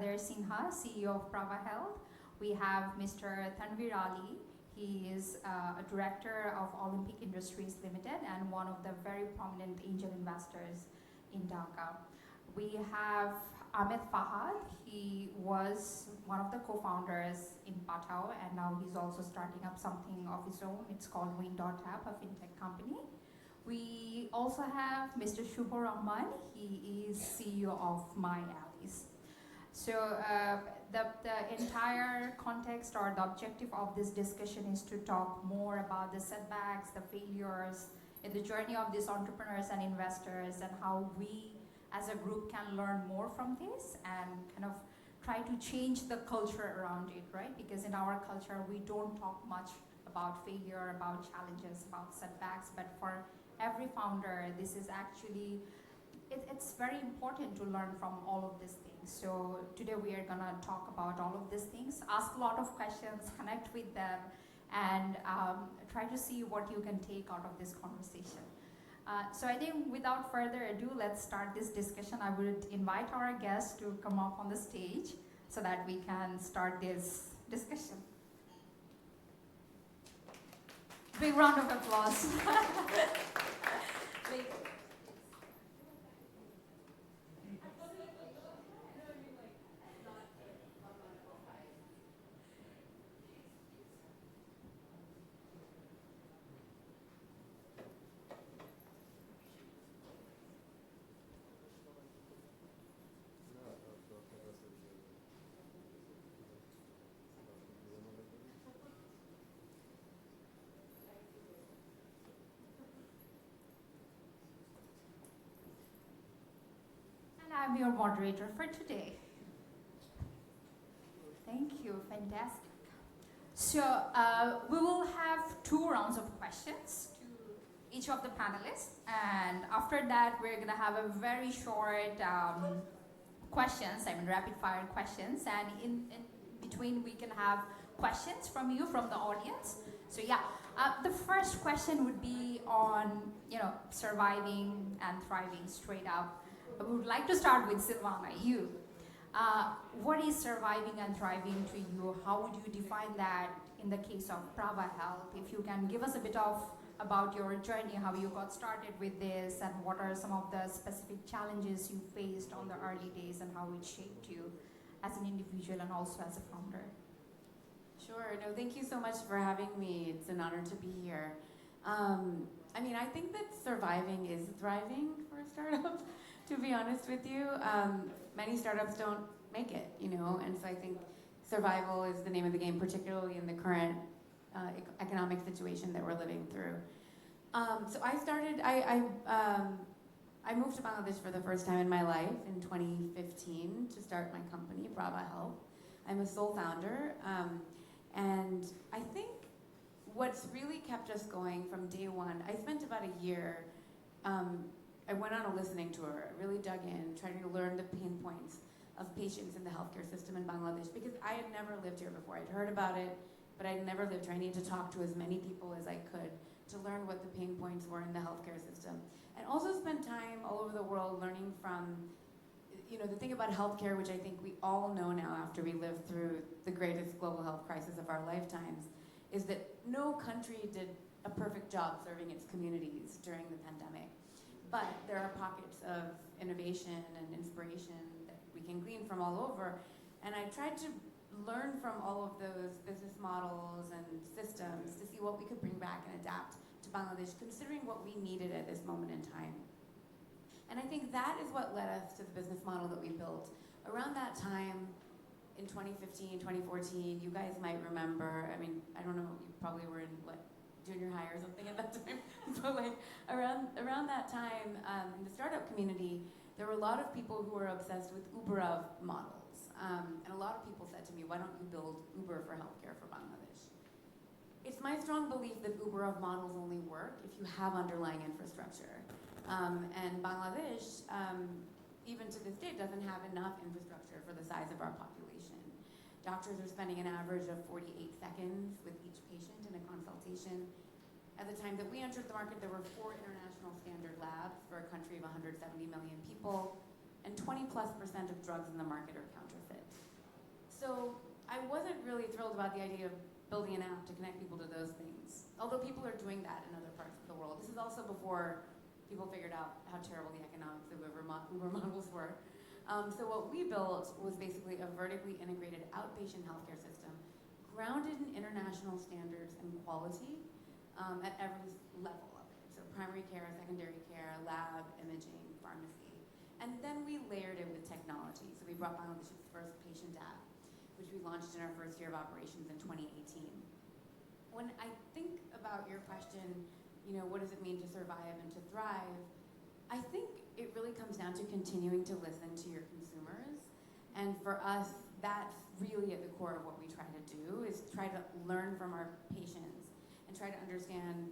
There's Sinha, CEO of Praava Health. We have Mr. Tanveer Ali. He is a director of Olympic Industries Limited and one of the very prominent angel investors in Dhaka. We have Ahmed Fahad. He was one of the co-founders in Pathao, and now he's also starting up something of his own. It's called Wind.app, a fintech company. We also have Mr. Shuvo Rahman. He is CEO of MyAlice. So the entire context or the objective of this discussion is to talk more about the setbacks, the failures in the journey of these entrepreneurs and investors, and how we as a group can learn more from this and kind of try to change the culture around it, right? Because in our culture, we don't talk much about failure, about challenges, about setbacks, but for every founder, this is actually, it's very important to learn from all of these things. So today we are gonna talk about all of these things, ask a lot of questions, connect with them, and try to see what you can take out of this conversation. So I think without further ado, let's start this discussion. I would invite our guests to come up on the stage so that we can start this discussion. Big round of applause. I'm your moderator for today. Thank you, fantastic. So we will have 2 rounds of questions to each of the panelists, and after that we're gonna have a very short questions, rapid fire questions, and in between we can have questions from you, from the audience. So yeah, the first question would be on, surviving and thriving straight up. We would like to start with Sylvana, you. What is surviving and thriving to you? How would you define that in the case of Praava Health? If you can give us a bit of about your journey, how you got started with this, and what are some of the specific challenges you faced on the early days, and how it shaped you as an individual and also as a founder. Sure. No, thank you so much for having me. It's an honor to be here. I think that surviving is thriving for a startup. To be honest with you, many startups don't make it, and so I think survival is the name of the game, particularly in the current economic situation that we're living through. So I moved to Bangladesh for the first time in my life in 2015 to start my company, Praava Health. I'm a sole founder, and I think what's really kept us going from day one, I spent about a year. I went on a listening tour, really dug in, trying to learn the pain points of patients in the healthcare system in Bangladesh, because I had never lived here before. I'd heard about it, but I'd never lived here. I needed to talk to as many people as I could to learn what the pain points were in the healthcare system. And also spend time all over the world learning from, the thing about healthcare, which I think we all know now after we lived through the greatest global health crisis of our lifetimes, is that no country did a perfect job serving its communities during the pandemic. But there are pockets of innovation and inspiration that we can glean from all over. And I tried to learn from all of those business models and systems to see what we could bring back and adapt to Bangladesh, considering what we needed at this moment in time. And I think that is what led us to the business model that we built. Around that time, in 2015, 2014, you guys might remember, I don't know, you probably were in, junior high or something at that time. But around that time, in the startup community, there were a lot of people who were obsessed with Uber of models. And a lot of people said to me, why don't you build Uber for healthcare for Bangladesh? It's my strong belief that Uber of models only work if you have underlying infrastructure. And Bangladesh, even to this day, doesn't have enough infrastructure for the size of our population. Doctors are spending an average of 48 seconds with each patient in a consultation. At the time that we entered the market, there were 4 international standard labs for a country of 170 million people. and 20+% of drugs in the market are counterfeit. So I wasn't really thrilled about the idea of building an app to connect people to those things, although people are doing that in other parts of the world. This is also before people figured out how terrible the economics of Uber models were. So what we built was basically a vertically integrated outpatient healthcare system grounded in international standards and quality at every level of it. So primary care, secondary care, lab, imaging, pharmacy. And then we layered it with technology. So we brought Bangladesh's first patient app, which we launched in our first year of operations in 2018. When I think about your question, what does it mean to survive and to thrive? I think it really comes down to continuing to listen to your consumers. And for us, that's really at the core of what we try to do, is try to learn from our patients and try to understand,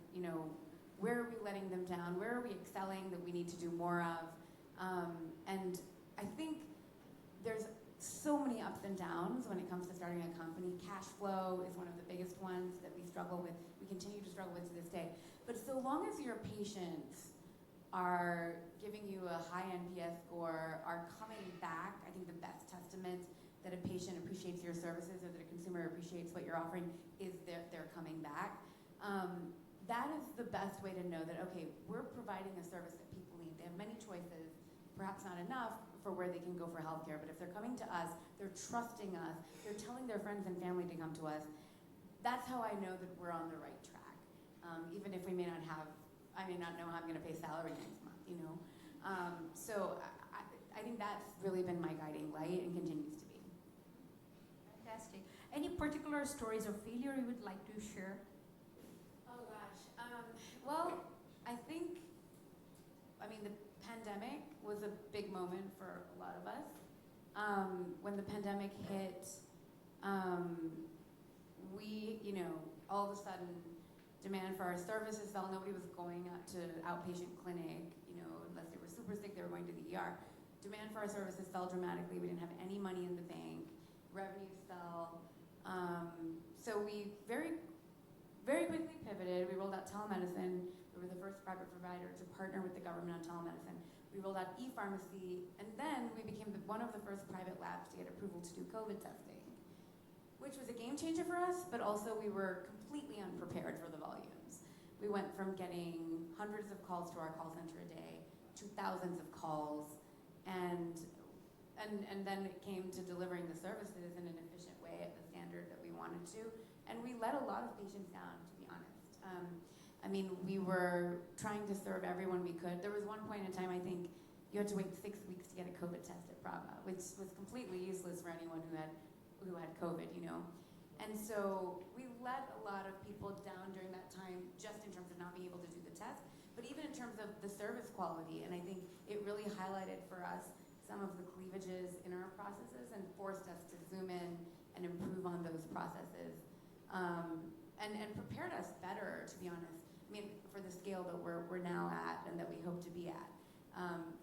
where are we letting them down? Where are we excelling that we need to do more of? And I think there's so many ups and downs when it comes to starting a company. Cash flow is one of the biggest ones that we struggle with. We continue to struggle with to this day. But so long as your patients are giving you a high NPS score, are coming back, I think the best testament that a patient appreciates your services or that a consumer appreciates what you're offering is they're coming back. That is the best way to know that, okay, we're providing a service that people need. They have many choices, perhaps not enough for where they can go for healthcare, but if they're coming to us, they're trusting us, they're telling their friends and family to come to us, that's how I know that we're on the right track. Even if I may not know how I'm going to pay salary next month, So I think that's really been my guiding light and continues to be. Fantastic. Any particular stories of failure you would like to share? Oh gosh. Well, I think, the pandemic was a big moment for a lot of us. When the pandemic hit, we, all of a sudden, demand for our services fell. Nobody was going out to outpatient clinic, unless they were super sick, they were going to the ER. Demand for our services fell dramatically. We didn't have any money in the bank. Revenues fell. So we very, very quickly pivoted. We rolled out telemedicine. We were the first private provider to partner with the government on telemedicine. We rolled out e-pharmacy, and then we became one of the first private labs to get approval to do COVID testing, which was a game changer for us, but also we were completely unprepared for the volumes. We went from getting hundreds of calls to our call center a day to thousands of calls, and then it came to delivering the services in an efficient way at the standard that we wanted to, and we let a lot of patients down, to be honest. We were trying to serve everyone we could. There was one point in time, I think, you had to wait 6 weeks to get a COVID test at Praava, which was completely useless for anyone who had COVID, And so we let a lot of people down during that time, just in terms of not being able to do the test, but even in terms of the service quality. And I think it really highlighted for us some of the cleavages in our processes and forced us to zoom in and improve on those processes, and prepared us better, to be honest. For the scale that we're now at and that we hope to be at,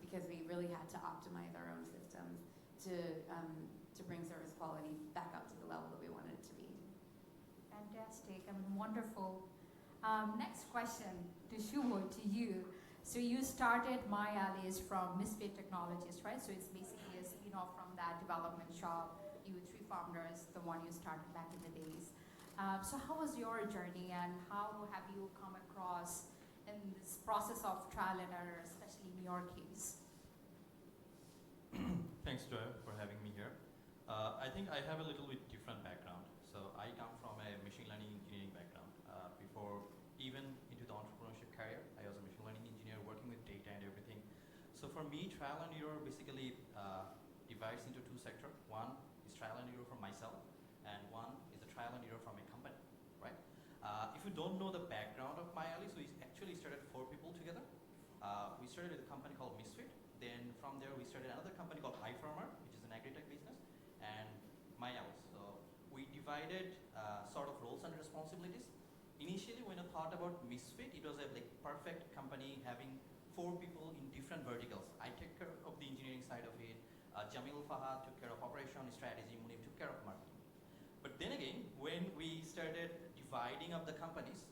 because we really had to optimize our own systems to bring service quality back up to the level that we wanted it to be. Fantastic. Wonderful. Next question to Shuvo, to you. So you started MyAlice from Misfit Technologies, right? So it's basically a spin-off from that development shop. You 3 founders, the one you started back in the days. So how was your journey, and how have you come across in this process of trial and error, especially in your case? Thanks, Joy, for having me here. I think I have a little bit different background. So I come from a machine learning engineering background. Before even into the entrepreneurship career, I was a machine learning engineer working with data and everything. So for me, trial and error basically divides into 2 sectors. One is trial and error from myself, and one is the trial and error from a company, right? If you don't know the background of MyAlice, we actually started 4 people together. We started with a company called Misfit. Then from there, we started another company called iFarmer, which is an agri-tech business, and MyAlice. So we divided sort of roles and responsibilities. Initially, when I thought about Misfit, it was a perfect company having 4 people in different verticals. I took care of the engineering side of it. Jamil Fahad took care of operation strategy. Munib took care of marketing. But then again, when we started dividing up the companies,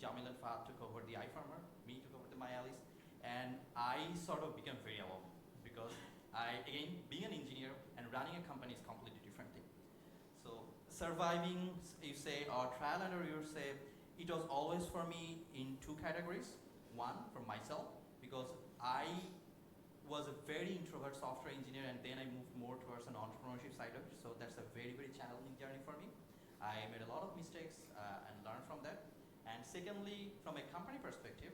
Jamil and Fahad took over the iFarmer, me took over the MyAlice, and I sort of became very alone because Again, being an engineer and running a company is completely different thing. So surviving, you say, or trial and error, you say, it was always for me in two categories. One, for myself, because I was a very introvert software engineer, and then I moved more towards an entrepreneurship side of it. So that's a very, very challenging journey for me. I made a lot of mistakes and learned from that. And secondly, from a company perspective,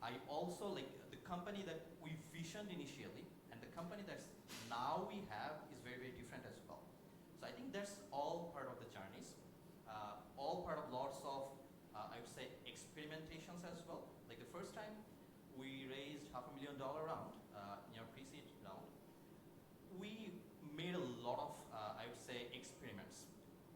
I also like the company that we visioned initially and the company that's now we have is very, very different as well. So I think that's all part of the journeys, all part of lots of, I would say, experimentations as well. Like the first time we raised $500,000 round, in our pre-seed round, we made a lot of, I would say, experiments.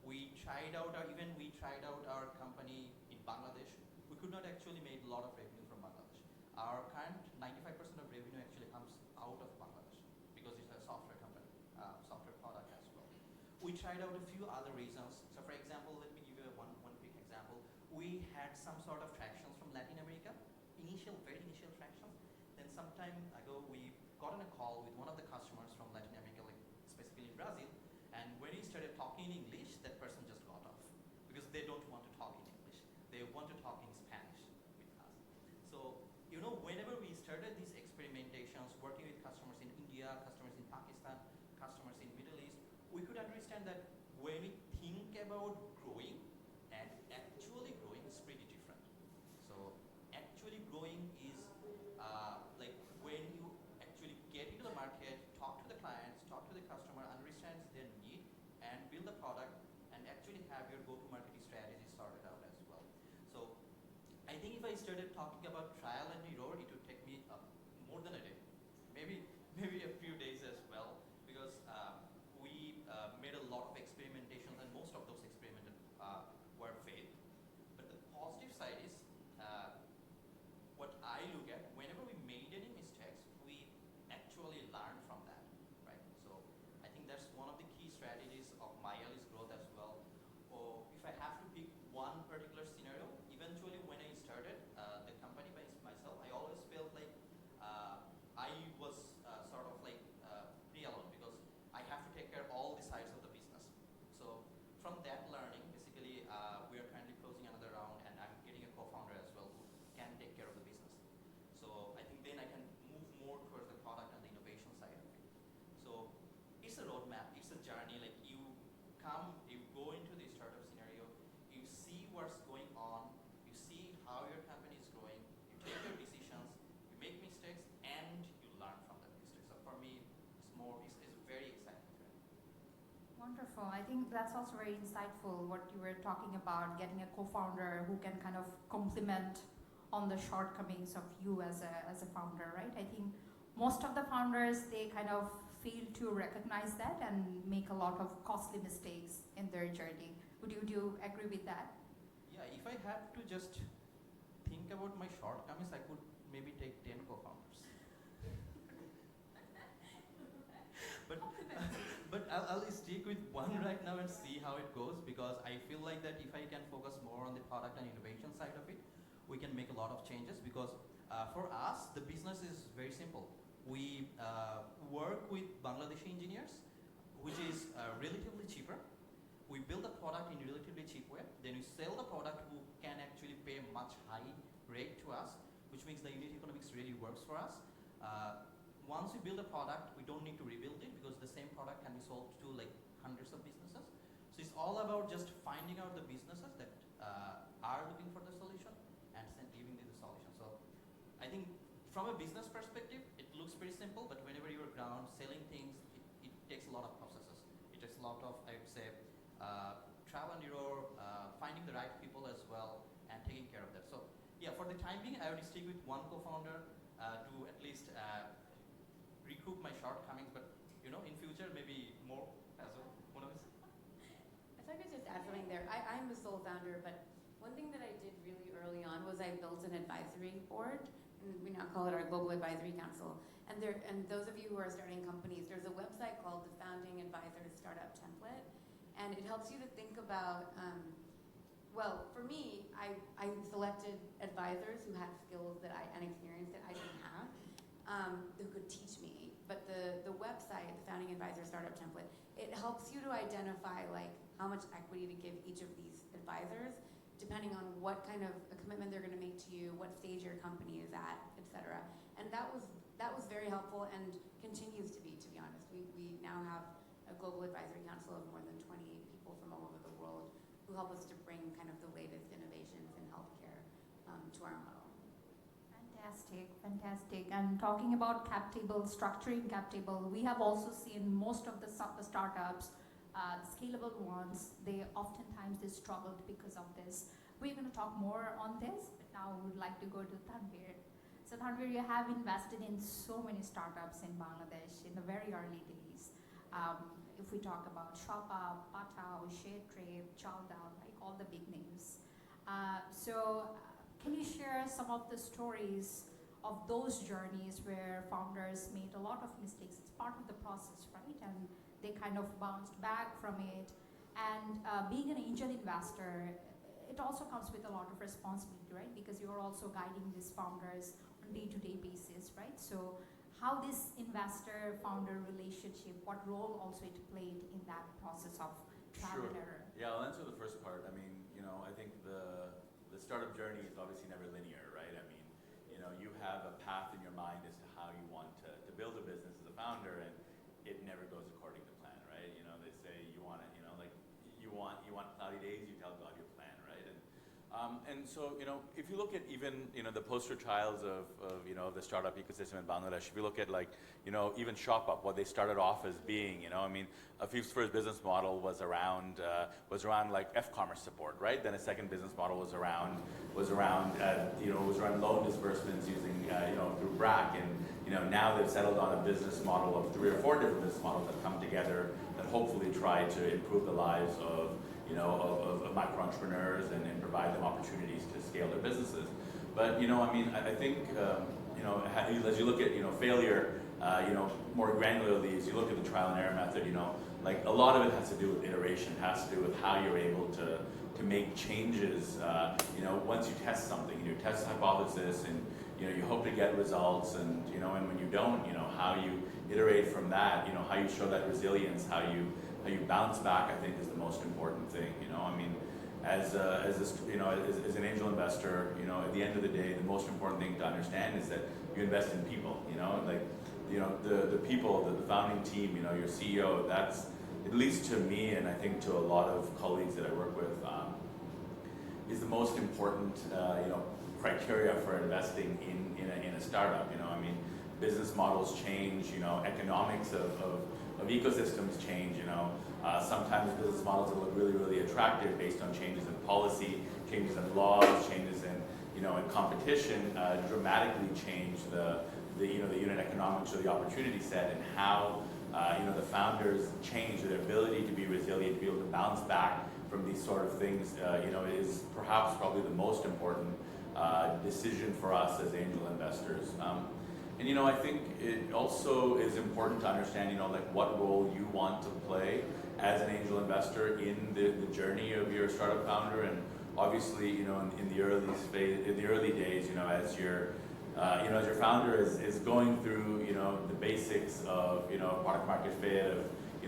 We tried out our company in Bangladesh. We could not actually make a lot of revenue from Bangladesh. Our current 95% of revenue actually comes out of Bangladesh because it's a software company, software product as well. We tried out a few other reasons. So for example, let me give you one quick example. We had some sort of tractions from Latin America, very initial tractions. Then some time ago, we got on a call with one of the customers from Latin America, like specifically in Brazil. And when he started talking in English, that person just got off because they don't want to talk in English. They want to talk in Spanish with us. So, whenever we started these experimentations, working with customers in India, customers in Pakistan, customers in Middle East, we could understand that when we think about growing and actually growing is pretty different. So, actually growing is like when you actually get into the market, talk to the clients, talk to the customer, understand their need, and build the product, and actually have your go-to-market strategy sorted out as well. So I think if I started talking about trial and error, it would take me more than a day, maybe a few days as well, because we made a lot of experimentations, and most of those experiments were failed. But the positive side is what I look at, whenever we made any mistakes, we actually learned from that, right? So I think that's one of the key strategies of MyAlice growth as well. Or if I have to pick one particular scenario, eventually when I started the company by myself, I always felt like I was sort of like pretty alone because I have to take care of all the sides of the business. So from that learning, basically we are currently closing another round, and I'm getting a co-founder as well who can take care of the business. So I think then I can move more towards the product and the innovation side of it. So it's a roadmap, it's a journey. Like you go into the startup scenario, you see what's going on, you see how your company is growing, you take your decisions, you make mistakes, and you learn from that mistakes. So for me, it's very exciting. Wonderful. I think that's also very insightful what you were talking about, getting a co-founder who can kind of complement on the shortcomings of you as a founder, right? I think most of the founders, they kind of fail to recognize that and make a lot of costly mistakes in their journey. Would you agree with that? Yeah, if I have to just think about my shortcomings, I could maybe take 10 co-founders. But I'll stick with one right now and see how it goes, because I feel like that if I can focus more on the product and innovation side of it, we can make a lot of changes, because for us, the business is very simple. We work with Bangladeshi engineers, which is relatively cheaper. We build the product in a relatively cheap way. Then we sell the product who can actually pay a much high rate to us, which means the unit economics really works for us. Once we build a product, we don't need to rebuild it because the same product can be sold to like hundreds of businesses. So it's all about just finding out the businesses that are looking for the solution and then giving them the solution. So I think from a business perspective, it looks pretty simple, but whenever you're ground selling things, it takes a lot of processes. It takes a lot of, I would say, trial and error, finding the right people as well, and taking care of that. So yeah, for the time being, I would stick with one co-founder to at least recoup my shortcomings, but in future, maybe more as well. If I could just add something there. I'm a sole founder, but one thing that I did really early on was I built an advisory board, and we now call it our Global Advisory Council. And those of you who are starting companies, there's a website called the Founding Advisors Startup Template, and it helps you to think about, well, for me, I selected advisors who had skills and experience that I didn't have, who could teach me but the website, the Founding Advisor Startup Template, it helps you to identify like how much equity to give each of these advisors, depending on what kind of a commitment they're going to make to you, what stage your company is at, etc. And that was very helpful and continues to be honest. We now have a global advisory council of more than 20 people from all over the world who help us to bring kind of the latest innovations in healthcare to our model. Fantastic, fantastic. And talking about cap table, structuring cap table, we have also seen most of the startups, the scalable ones, they struggled because of this. We're going to talk more on this, but now we would like to go to Tanveer. So Tanveer, you have invested in so many startups in Bangladesh in the very early days. If we talk about Shuvo, Pathao, ShareTrade, Chaldown, like all the big names. Can you share some of the stories of those journeys where founders made a lot of mistakes? It's part of the process, right? And they kind of bounced back from it. And being an angel investor, it also comes with a lot of responsibility, right? Because you're also guiding these founders on day-to-day basis, right? So how this investor-founder relationship, what role also it played in that process of trial and error? Yeah, I'll answer the first part. I mean, I think the startup journey is obviously never linear, right? I mean, you have a path in your mind as to how you want to build a business as a founder, and it never goes according to plan, right? They say you want it, you want cloudy days, you tell God your plan, right? And so, if you look at even, the poster childs of the startup ecosystem in Bangladesh, if you look at even ShopUp, what they started off as being, Afif's first business model was around like F-commerce support, right? Then a second business model was around loan disbursements using, through BRAC, and now they've settled on a business model of 3 or 4 different business models that come together that hopefully try to improve the lives of micro entrepreneurs and provide them opportunities to scale their businesses. But I think as you look at failure, more granularly, as you look at the trial and error method, like a lot of it has to do with iteration, has to do with how you're able to make changes. Once you test something, you test a hypothesis, and you hope to get results, and and when you don't, how you iterate from that, how you show that resilience, how you bounce back, I think is the most important thing. As an angel investor, at the end of the day, the most important thing to understand is that you invest in people. The people, the founding team, your CEO. That's, at least to me, and I think to a lot of colleagues that I work with, is the most important criteria for investing in a startup. Business models change. Economics of ecosystems change. Sometimes business models that look really, really attractive based on changes in policy, changes in laws, changes in in competition, dramatically change the unit economics or the opportunity set, and how the founders change their ability to be resilient, to be able to bounce back from these sort of things. Is probably the most important decision for us as angel investors. And I think it also is important to understand, like what role you want to play as an angel investor in the journey of your startup founder. And obviously, in the early days, as your founder is going through, the basics of, product market fit,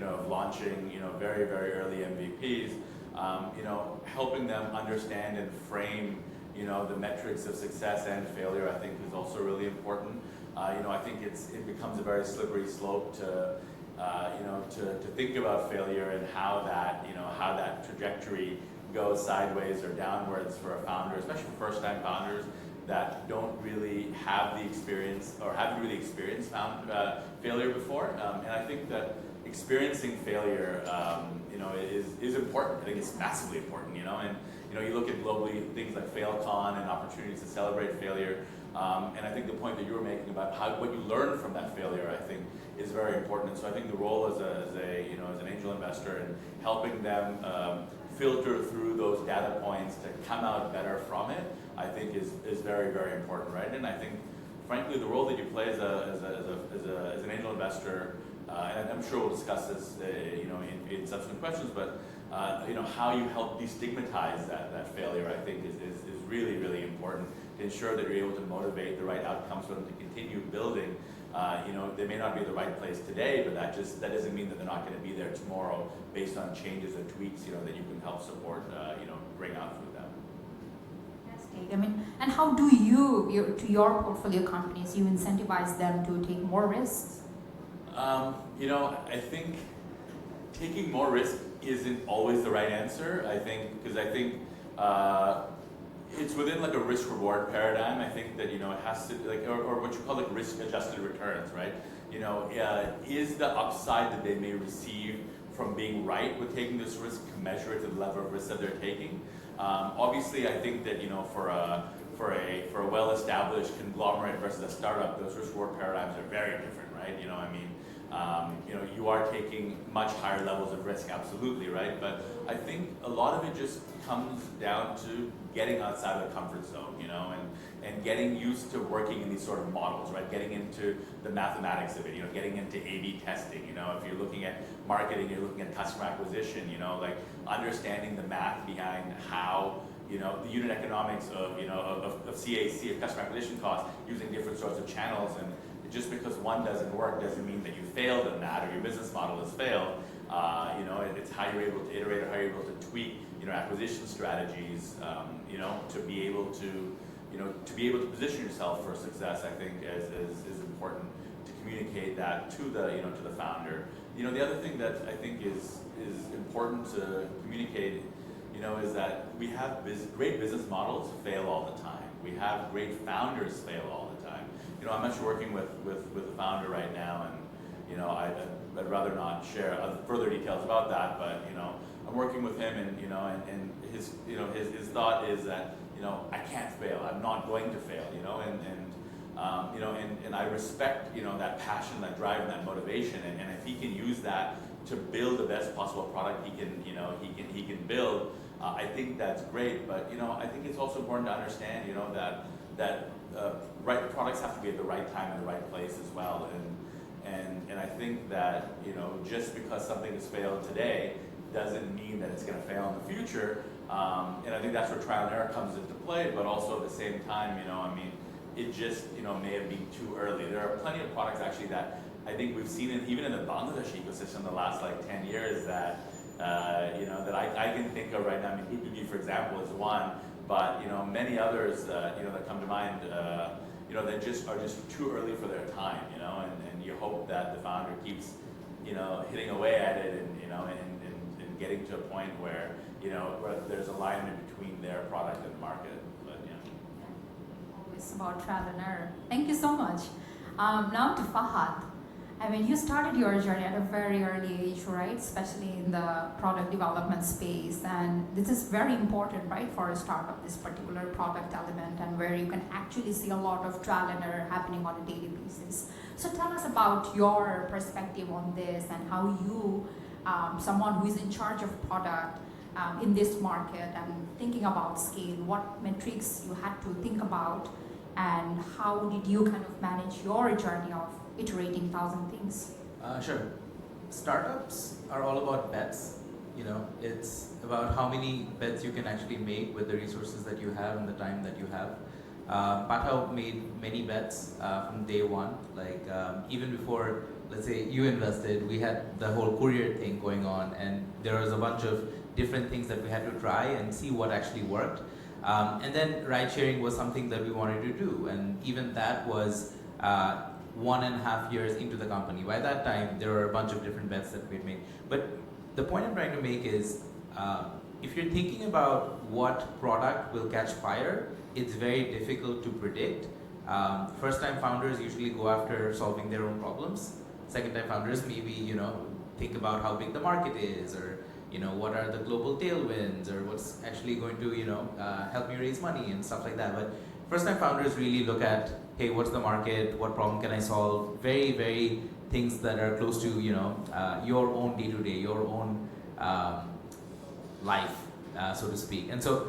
of launching, very, very early MVPs, helping them understand and frame, the metrics of success and failure, I think is also really important. I think it becomes a very slippery slope to think about failure and how that trajectory goes sideways or downwards for a founder, especially for first-time founders that don't really have the experience or haven't really experienced failure before. And I think that experiencing failure, is important. I think it's massively important. And you look at globally things like FailCon and opportunities to celebrate failure. And I think the point that you were making about what you learn from that failure, I think, is very important. And so I think the role as an angel investor and helping them filter through those data points to come out better from it, I think is very, very important, right? And I think, frankly, the role that you play as an angel investor, and I'm sure we'll discuss this, in subsequent questions, but how you help destigmatize that failure, I think, is really, really important to ensure that you're able to motivate the right outcomes for them to continue building they may not be the right place today, but that doesn't mean that they're not going to be there tomorrow based on changes or tweaks, that you can help support, bring out through them. Fantastic. I mean, and how do you, to your portfolio companies, you incentivize them to take more risks? I think taking more risk isn't always the right answer. Because I think it's within like a risk-reward paradigm. I think that it has to or what you call like risk-adjusted returns, right? Is the upside that they may receive from being right with taking this risk commensurate to the level of risk that they're taking? Obviously, I think that for a well-established conglomerate versus a startup, those risk-reward paradigms are very different, right? You are taking much higher levels of risk, absolutely, right? But I think a lot of it just comes down to getting outside of the comfort zone, and getting used to working in these sort of models, right? Getting into the mathematics of it, getting into A/B testing. If you're looking at marketing, you're looking at customer acquisition, like understanding the math behind how the unit economics of CAC, of customer acquisition costs, using different sorts of channels. And just because one doesn't work doesn't mean that you failed in that or your business model has failed. It's how you're able to iterate or how you're able to tweak acquisition strategies, to be able to position yourself for success. I think is important to communicate that to the founder. The other thing that I think is important to communicate, is that we have great business models fail all the time. We have great founders fail all the time. I'm actually working with a founder right now, and I'd rather not share further details about that, but I'm working with him, and his thought is that I can't fail. I'm not going to fail. And I respect that passion, that drive, and that motivation, and if he can use that to build the best possible product he can build, I think that's great. But I think it's also important to understand that right products have to be at the right time in the right place as well, and I think that just because something has failed today doesn't mean that it's going to fail in the future, and I think that's where trial and error comes into play. But also at the same time, it just may have been too early. There are plenty of products actually that I think we've seen even in the Bangladesh ecosystem the last 10 years that that I can think of right now. I mean, B2B, for example, is one, but many others that come to mind that just are too early for their time, and you hope that the founder keeps hitting away at it, and and getting to a point where where there's alignment between their product and the market. But Always about trial and error. Thank you so much. Now to Fahad. I mean, you started your journey at a very early age, right? Especially in the product development space, and this is very important, right, for a startup, this particular product element, and where you can actually see a lot of trial and error happening on a daily basis. So tell us about your perspective on this, and how you, someone who is in charge of product in this market and thinking about scale, what metrics you had to think about, and how did you kind of manage your journey of iterating 1,000 things? Sure. Startups are all about bets. It's about how many bets you can actually make with the resources that you have and the time that you have. Pathao made many bets from day one. Even before, let's say, you invested, we had the whole courier thing going on, and there was a bunch of different things that we had to try and see what actually worked. And then ride sharing was something that we wanted to do, and even that was 1.5 years into the company. By that time, there were a bunch of different bets that we had made. But the point I'm trying to make is, if you're thinking about what product will catch fire, it's very difficult to predict. First-time founders usually go after solving their own problems. Second-time founders maybe, think about how big the market is, or what are the global tailwinds, or what's actually going to, help me raise money and stuff like that. But first-time founders really look at, hey, what's the market? What problem can I solve? Very, very things that are close to, your own day-to-day, your own life, so to speak. And so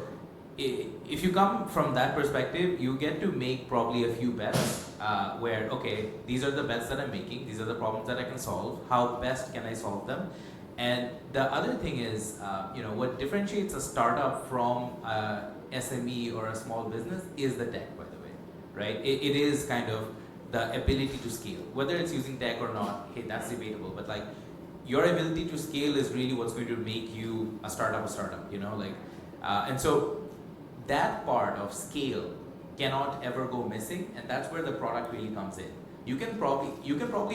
if you come from that perspective, you get to make probably a few bets where, okay, these are the bets that I'm making. These are the problems that I can solve. How best can I solve them? And the other thing is, what differentiates a startup from a SME or a small business is the tech, by the way, right? It is kind of the ability to scale. Whether it's using tech or not, hey, that's debatable. But like, your ability to scale is really what's going to make you a startup, you know, like, and so that part of scale cannot ever go missing, and that's where the product really comes in. You can probably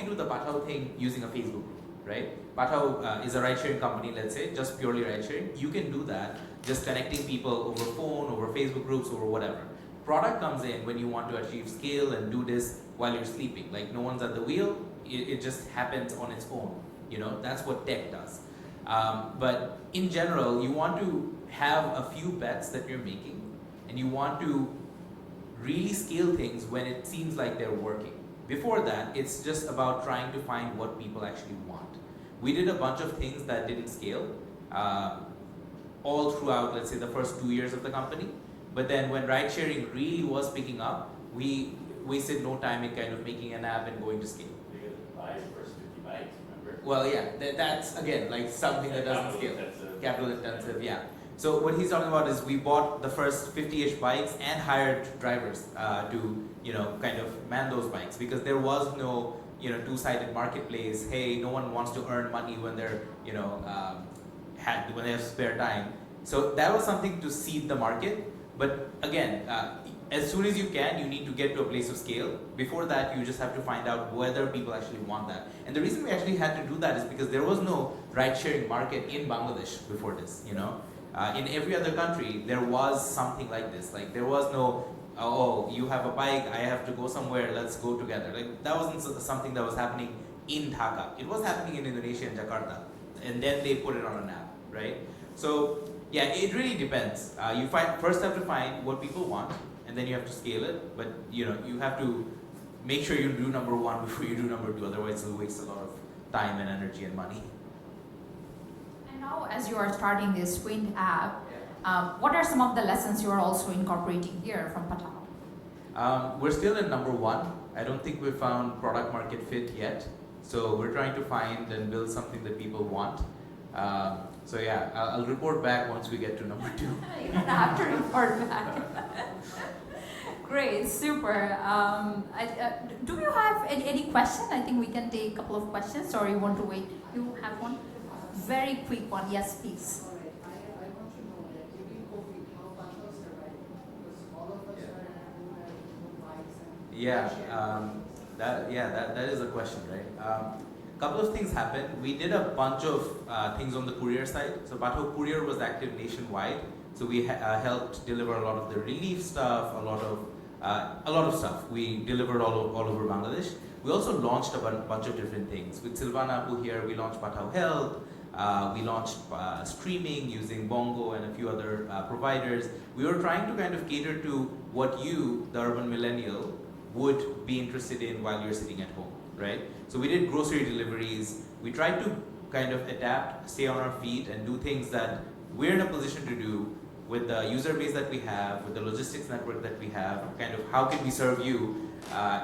do the Pathao thing using a Facebook group, right? Pathao is a ride-sharing company, let's say, just purely ride-sharing. You can do that, just connecting people over phone, over Facebook groups, over whatever. Product comes in when you want to achieve scale and do this while you're sleeping. Like, no one's at the wheel, it just happens on its own. You know, that's what tech does. But in general, you want to have a few bets that you're making, and you want to really scale things when it seems like they're working. Before that, it's just about trying to find what people actually want. We did a bunch of things that didn't scale all throughout, let's say, the first 2 years of the company. But then when ride sharing really was picking up, we wasted no time in kind of making an app and going to scale. You get to buy your first 50 bikes, remember? Well, yeah, that's again like something that doesn't scale. Capital intensive, yeah. So what he's talking about is we bought the first 50-ish bikes and hired drivers to, you know, kind of man those bikes, because there was no, you know, two-sided marketplace. Hey, no one wants to earn money when they're, you know, when they have spare time. So that was something to seed the market. But again, as soon as you can, you need to get to a place of scale. Before that, you just have to find out whether people actually want that. And the reason we actually had to do that is because there was no ride-sharing market in Bangladesh before this, you know. In every other country, there was something like this. Like, there was no, oh, you have a bike, I have to go somewhere, let's go together. Like, that wasn't something that was happening in Dhaka. It was happening in Indonesia and Jakarta. And then they put it on an app, right? So, yeah, it really depends. You first have to find what people want, and then you have to scale it. But, you know, you have to make sure you do number one before you do number two. Otherwise, it'll waste a lot of time and energy and money. And now, as you are starting this Wind.app, what are some of the lessons you are also incorporating here from Pathao? We're still in number one. I don't think we've found product market fit yet. So we're trying to find and build something that people want. So yeah, I'll report back once we get to number two. You don't have to report back. Great, super. Do you have any question? I think we can take a couple of questions, or you want to wait? You have one? Very quick one. Yes, please. All right. I want to know that during COVID, how Pathao survived? Because all of us are having bikes and That is a question, right? Couple of things happened. We did a bunch of things on the courier side. So Pathao Courier was active nationwide. So we helped deliver a lot of the relief stuff, a lot of stuff. We delivered all over Bangladesh. We also launched a bunch of different things. With Sylvana here, we launched Pathao Health. We launched streaming using Bongo and a few other providers. We were trying to kind of cater to what you, the urban millennial, would be interested in while you're sitting at home, right? So we did grocery deliveries. We tried to kind of adapt, stay on our feet, and do things that we're in a position to do with the user base that we have, with the logistics network that we have. Kind of how can we serve you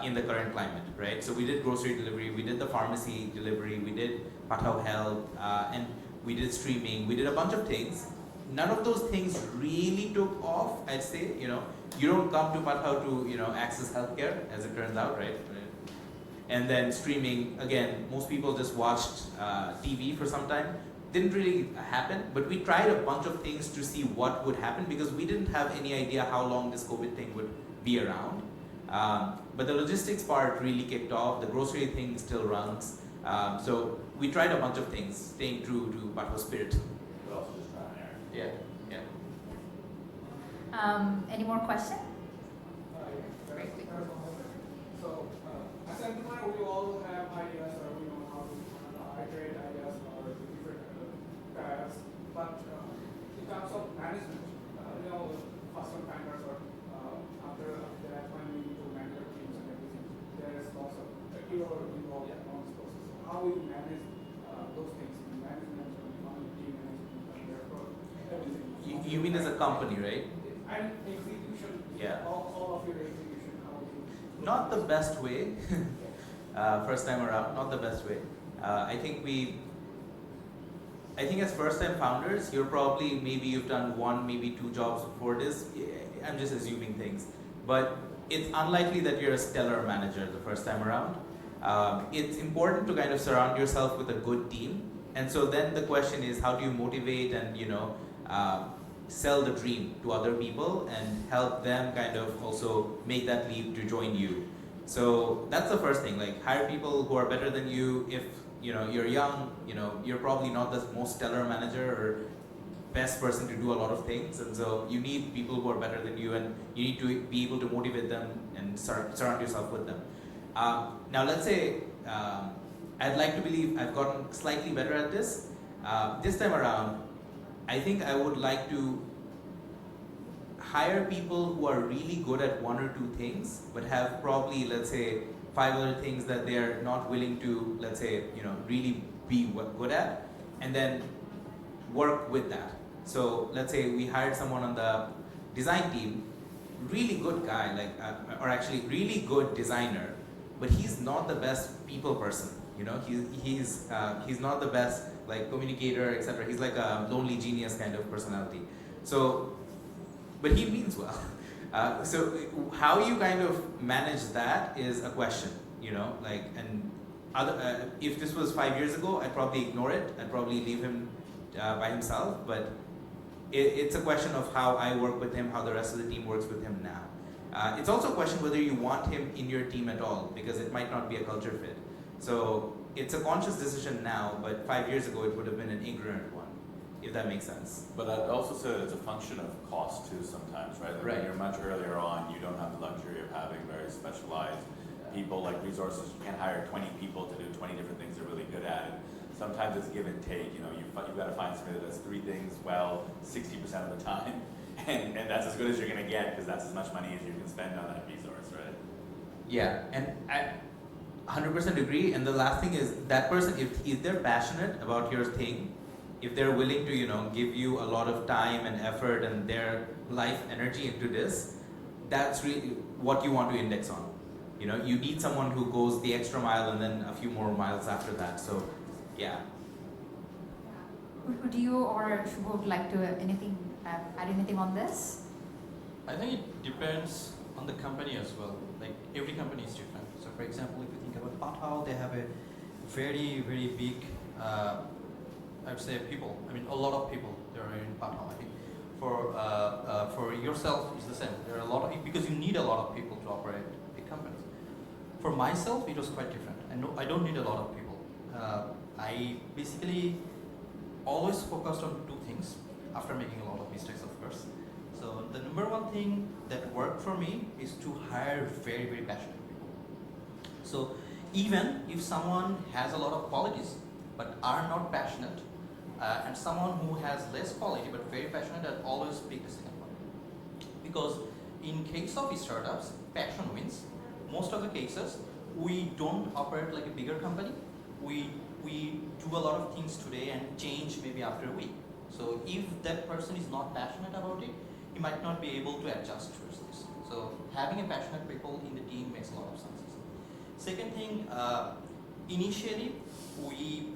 in the current climate, right? So we did grocery delivery, we did the pharmacy delivery, we did Pathao Health, and we did streaming. We did a bunch of things. None of those things really took off, I'd say. You know, you don't come to Pathao to, you know, access healthcare, as it turns out, right? And then streaming, again, most people just watched TV for some time. Didn't really happen, but we tried a bunch of things to see what would happen, because we didn't have any idea how long this COVID thing would be around. But the logistics part really kicked off. The grocery thing still runs. So we tried a bunch of things, staying true to Pathao spirit. But also just try and error. Yeah. Any more questions? So, as an entrepreneur, we all have ideas, or we know how to iterate ideas or the different paths. But in terms of management, you know, first-time timers or after that, when we need to manage our teams and everything, there is lots of you're involved in all this process. So how will you manage those things, management, team management, and therefore everything? You mean as a company, right? And execution. Yeah. All of your execution, how do you? Not the best way. First time around, not the best way. I think as first time founders, you're probably, maybe you've done one, maybe two jobs before this. I'm just assuming things. But it's unlikely that you're a stellar manager the first time around. It's important to kind of surround yourself with a good team. And so then the question is, how do you motivate and, sell the dream to other people and help them kind of also make that leap to join you? So that's the first thing, like hire people who are better than you. If you're young, you're probably not the most stellar manager or best person to do a lot of things, and so you need people who are better than you, and you need to be able to motivate them and surround yourself with them. Now let's say I'd like to believe I've gotten slightly better at this. This time around, I think I would like to hire people who are really good at one or two things, but have probably, let's say, 5 other things that they're not willing to, let's say, really be good at, and then work with that. So let's say we hired someone on the design team, really good guy, or actually really good designer, but he's not the best people person. He's not the best communicator, etc. He's like a lonely genius kind of personality. So, but he means well. So how you kind of manage that is a question, and if this was 5 years ago, I'd probably ignore it. I'd probably leave him by himself, but it's a question of how I work with him, how the rest of the team works with him now. It's also a question whether you want him in your team at all, because it might not be a culture fit. So it's a conscious decision now, but 5 years ago it would have been an ignorant one, if that makes sense. But I'd also say that it's a function of cost too sometimes, right? Like Right. When you're much earlier on, you don't have the luxury of having very specialized people, like resources. You can't hire 20 people to do 20 different things they're really good at. And sometimes it's give and take. You've got to find somebody that does 3 things well 60% of the time. And that's as good as you're going to get, because that's as much money as you can spend on that resource, right? Yeah, and I 100% agree. And the last thing is, that person, if they're passionate about your thing, if they're willing to give you a lot of time and effort and their life energy into this, that's really what you want to index on. You need someone who goes the extra mile and then a few more miles after that. So yeah. Would you or Shuvo would like to add anything on this? I think it depends on the company as well. Like every company is different. So for example, if you think about Pathao, they have a very, very big, I would say people. I mean, a lot of people there are in Pathao. I think for yourself, it's the same. There are a lot of, because you need a lot of people to operate big companies. For myself, it was quite different. I don't need a lot of people. I basically always focused on 2 things after making a lot of mistakes, of course. So the number one thing that worked for me is to hire very, very passionate people. So even if someone has a lot of qualities but are not passionate, and someone who has less quality but very passionate, I'd always pick the second one. Because in case of startups, passion wins. Most of the cases, we don't operate like a bigger company. We do a lot of things today and change maybe after a week. So if that person is not passionate about it, he might not be able to adjust towards this. So having a passionate people in the team makes a lot of sense. Second thing, initially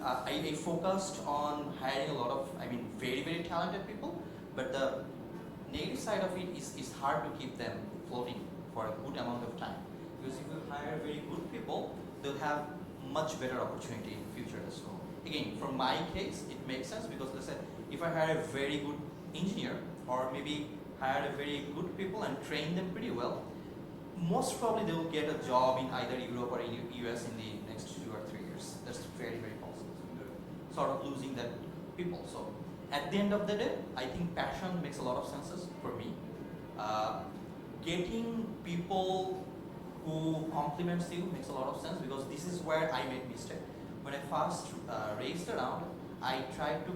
I focused on hiring a lot of, very, very talented people, but the negative side of it is hard to keep them floating for a good amount of time. Because if you hire very good people, they'll have much better opportunity in future as well. Again, from my case, it makes sense because let's say if I hire a very good engineer, or maybe hire a very good people and train them pretty well, most probably they will get a job in either Europe or in US in the next 2 or 3 years. That's very, very possible. Sort of losing that people. So at the end of the day, I think passion makes a lot of senses for me. Getting people who compliments you makes a lot of sense, because this is where I made mistake. When I first raised a round, I tried to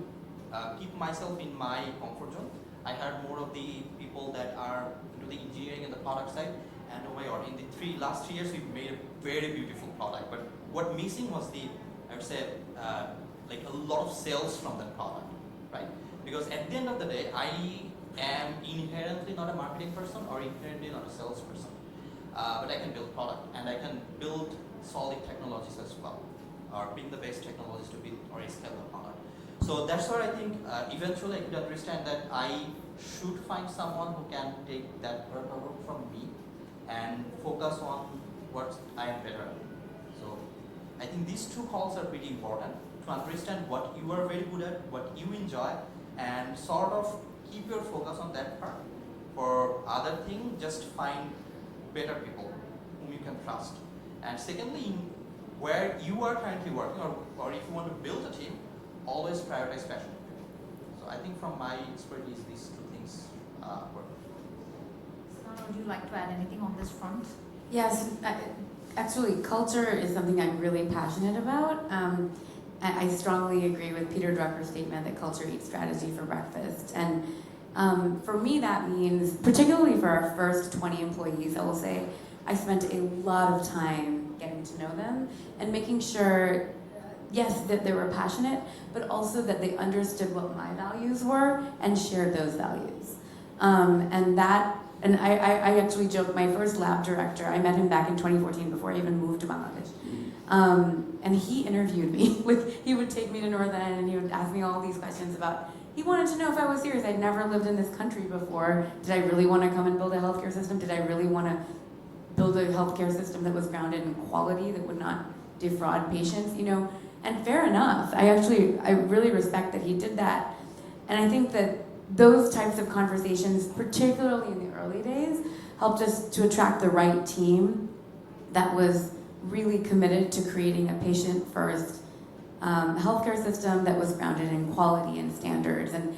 keep myself in my comfort zone. I had more of the people that are into the engineering and the product side, and oh my god, in the last 3 years we've made a very beautiful product. But what missing was I would say, like a lot of sales from that product, right? Because at the end of the day, I am inherently not a marketing person or inherently not a salesperson. But I can build product and I can build solid technologies as well, or bring the best technologies to build or scale the product. So that's where I think eventually I could understand that I should find someone who can take that burden from me and focus on what I am better at. So I think these two calls are pretty important to understand what you are very good at, what you enjoy, and sort of keep your focus on that part. For other thing, just find better people whom you can trust. And secondly, where you are currently working, or if you want to build a team, always prioritize passion. So I think from my expertise, these two things work. Sylvana, would you like to add anything on this front? Yes, actually, culture is something I'm really passionate about. I strongly agree with Peter Drucker's statement that culture eats strategy for breakfast. And for me, that means, particularly for our first 20 employees, I will say, I spent a lot of time getting to know them and making sure, yes, that they were passionate, but also that they understood what my values were and shared those values. And I actually joke, my first lab director, I met him back in 2014 before I even moved to Bangladesh. And he interviewed me. He would take me to North End and he would ask me all these questions about, he wanted to know if I was serious. I'd never lived in this country before. Did I really want to come and build a healthcare system? Did I really want to build a healthcare system that was grounded in quality, that would not defraud patients, And fair enough. I really respect that he did that. And I think that those types of conversations, particularly in the early days, helped us to attract the right team that was really committed to creating a patient-first healthcare system that was grounded in quality and standards. And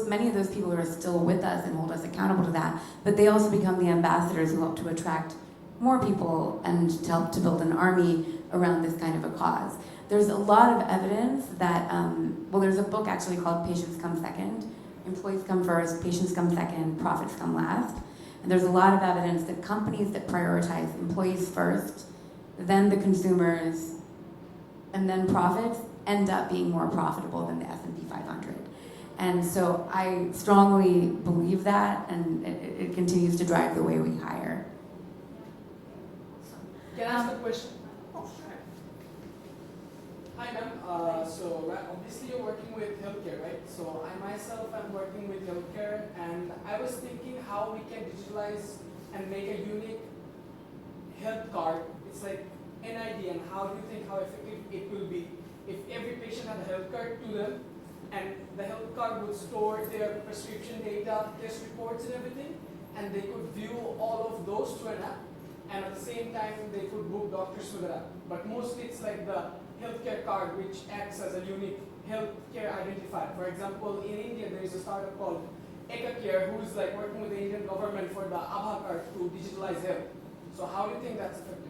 many of those people are still with us and hold us accountable to that, but they also become the ambassadors who help to attract more people and to help to build an army around this kind of a cause. There's a lot of evidence that, there's a book actually called Patients Come Second. Employees come first, patients come second, profits come last. And there's a lot of evidence that companies that prioritize employees first, then the consumers, and then profits end up being more profitable than the S&P 500. And so I strongly believe that, and it continues to drive the way we hire. Can I ask a question? Oh, sure. Hi, ma'am. Obviously you're working with healthcare, right? So I myself am working with healthcare, and I was thinking how we can digitalize and make a unique health card. It's like NID, and how do you think how effective it will be if every patient had a health card to them, and the health card would store their prescription data, test reports and everything, and they could view all of those through an app, and at the same time they could book doctors through the app. But mostly it's like the healthcare card which acts as a unique healthcare identifier. For example, in India there is a startup called EkaCare who is like working with the Indian government for the Aadhaar card to digitalize health. So how do you think that's effective?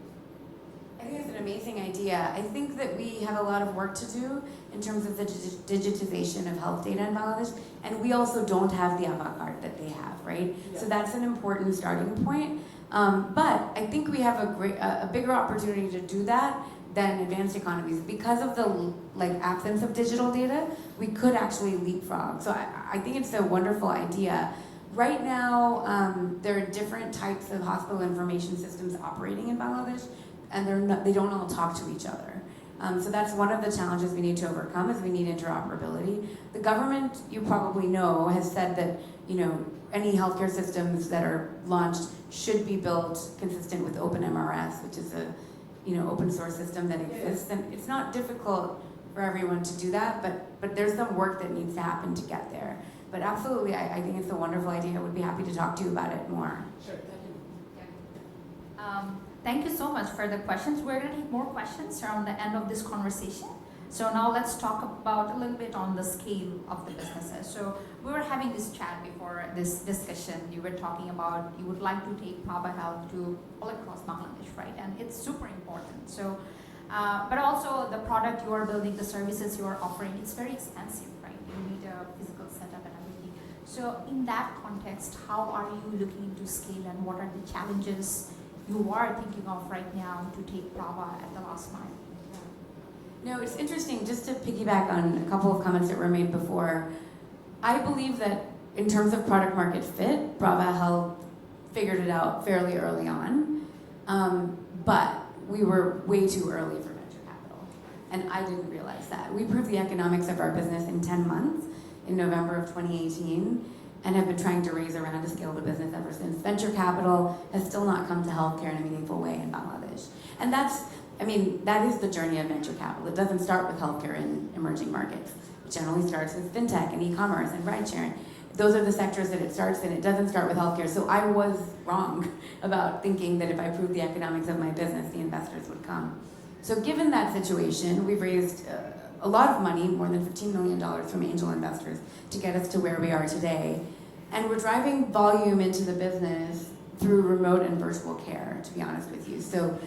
I think it's an amazing idea. I think that we have a lot of work to do in terms of the digitization of health data in Bangladesh, and we also don't have the Aadhaar card that they have, right? Yeah. So that's an important starting point. But I think we have a bigger opportunity to do that than advanced economies. Because of the absence of digital data, we could actually leapfrog. So I think it's a wonderful idea. Right now, there are different types of hospital information systems operating in Bangladesh, and they don't all talk to each other. So that's one of the challenges we need to overcome, is we need interoperability. The government, you probably know, has said that any healthcare systems that are launched should be built consistent with OpenMRS, which is a open source system that exists. And it's not difficult for everyone to do that, but there's some work that needs to happen to get there. But absolutely, I think it's a wonderful idea. I would be happy to talk to you about it more. Sure, thank you. Thank you so much for the questions. We're going to take more questions around the end of this conversation. So now let's talk about a little bit on the scale of the businesses. So we were having this chat before this discussion. You were talking about you would like to take Praava Health to all across Bangladesh, right? And it's super important. So, but also the product you are building, the services you are offering, it's very expensive, right? You need a physical setup and everything. So in that context, how are you looking into scale, and what are the challenges you are thinking of right now to take Praava at the last mile? No, it's interesting, just to piggyback on a couple of comments that were made before. I believe that in terms of product market fit, Praava Health figured it out fairly early on, but we were way too early for venture capital, and I didn't realize that. We proved the economics of our business in 10 months in November of 2018, and have been trying to raise a round to scale the business ever since. Venture capital has still not come to healthcare in a meaningful way in Bangladesh. And that is the journey of venture capital. It doesn't start with healthcare in emerging markets. It generally starts with fintech and e-commerce and ride sharing. Those are the sectors that it starts in. It doesn't start with healthcare. So I was wrong about thinking that if I proved the economics of my business, the investors would come. So given that situation, we've raised a lot of money, more than $15 million from angel investors to get us to where we are today. And we're driving volume into the business through remote and virtual care, to be honest with you. So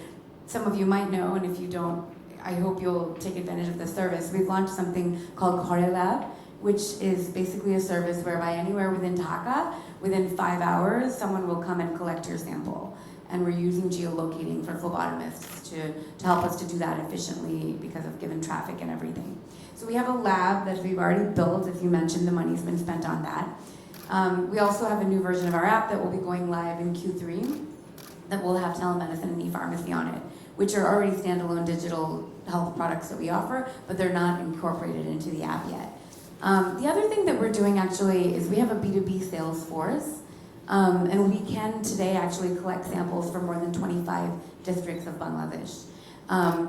some of you might know, and if you don't, I hope you'll take advantage of the service. We've launched something called Relive, which is basically a service whereby anywhere within Dhaka, within 5 hours, someone will come and collect your sample. And we're using geolocating for phlebotomists to help us to do that efficiently because of given traffic and everything. So we have a lab that we've already built. As you mentioned, the money's been spent on that. We also have a new version of our app that will be going live in Q3 that will have telemedicine and e-pharmacy on it, which are already standalone digital health products that we offer, but they're not incorporated into the app yet. The other thing that we're doing actually is we have a B2B sales force, and we can today actually collect samples from more than 25 districts of Bangladesh,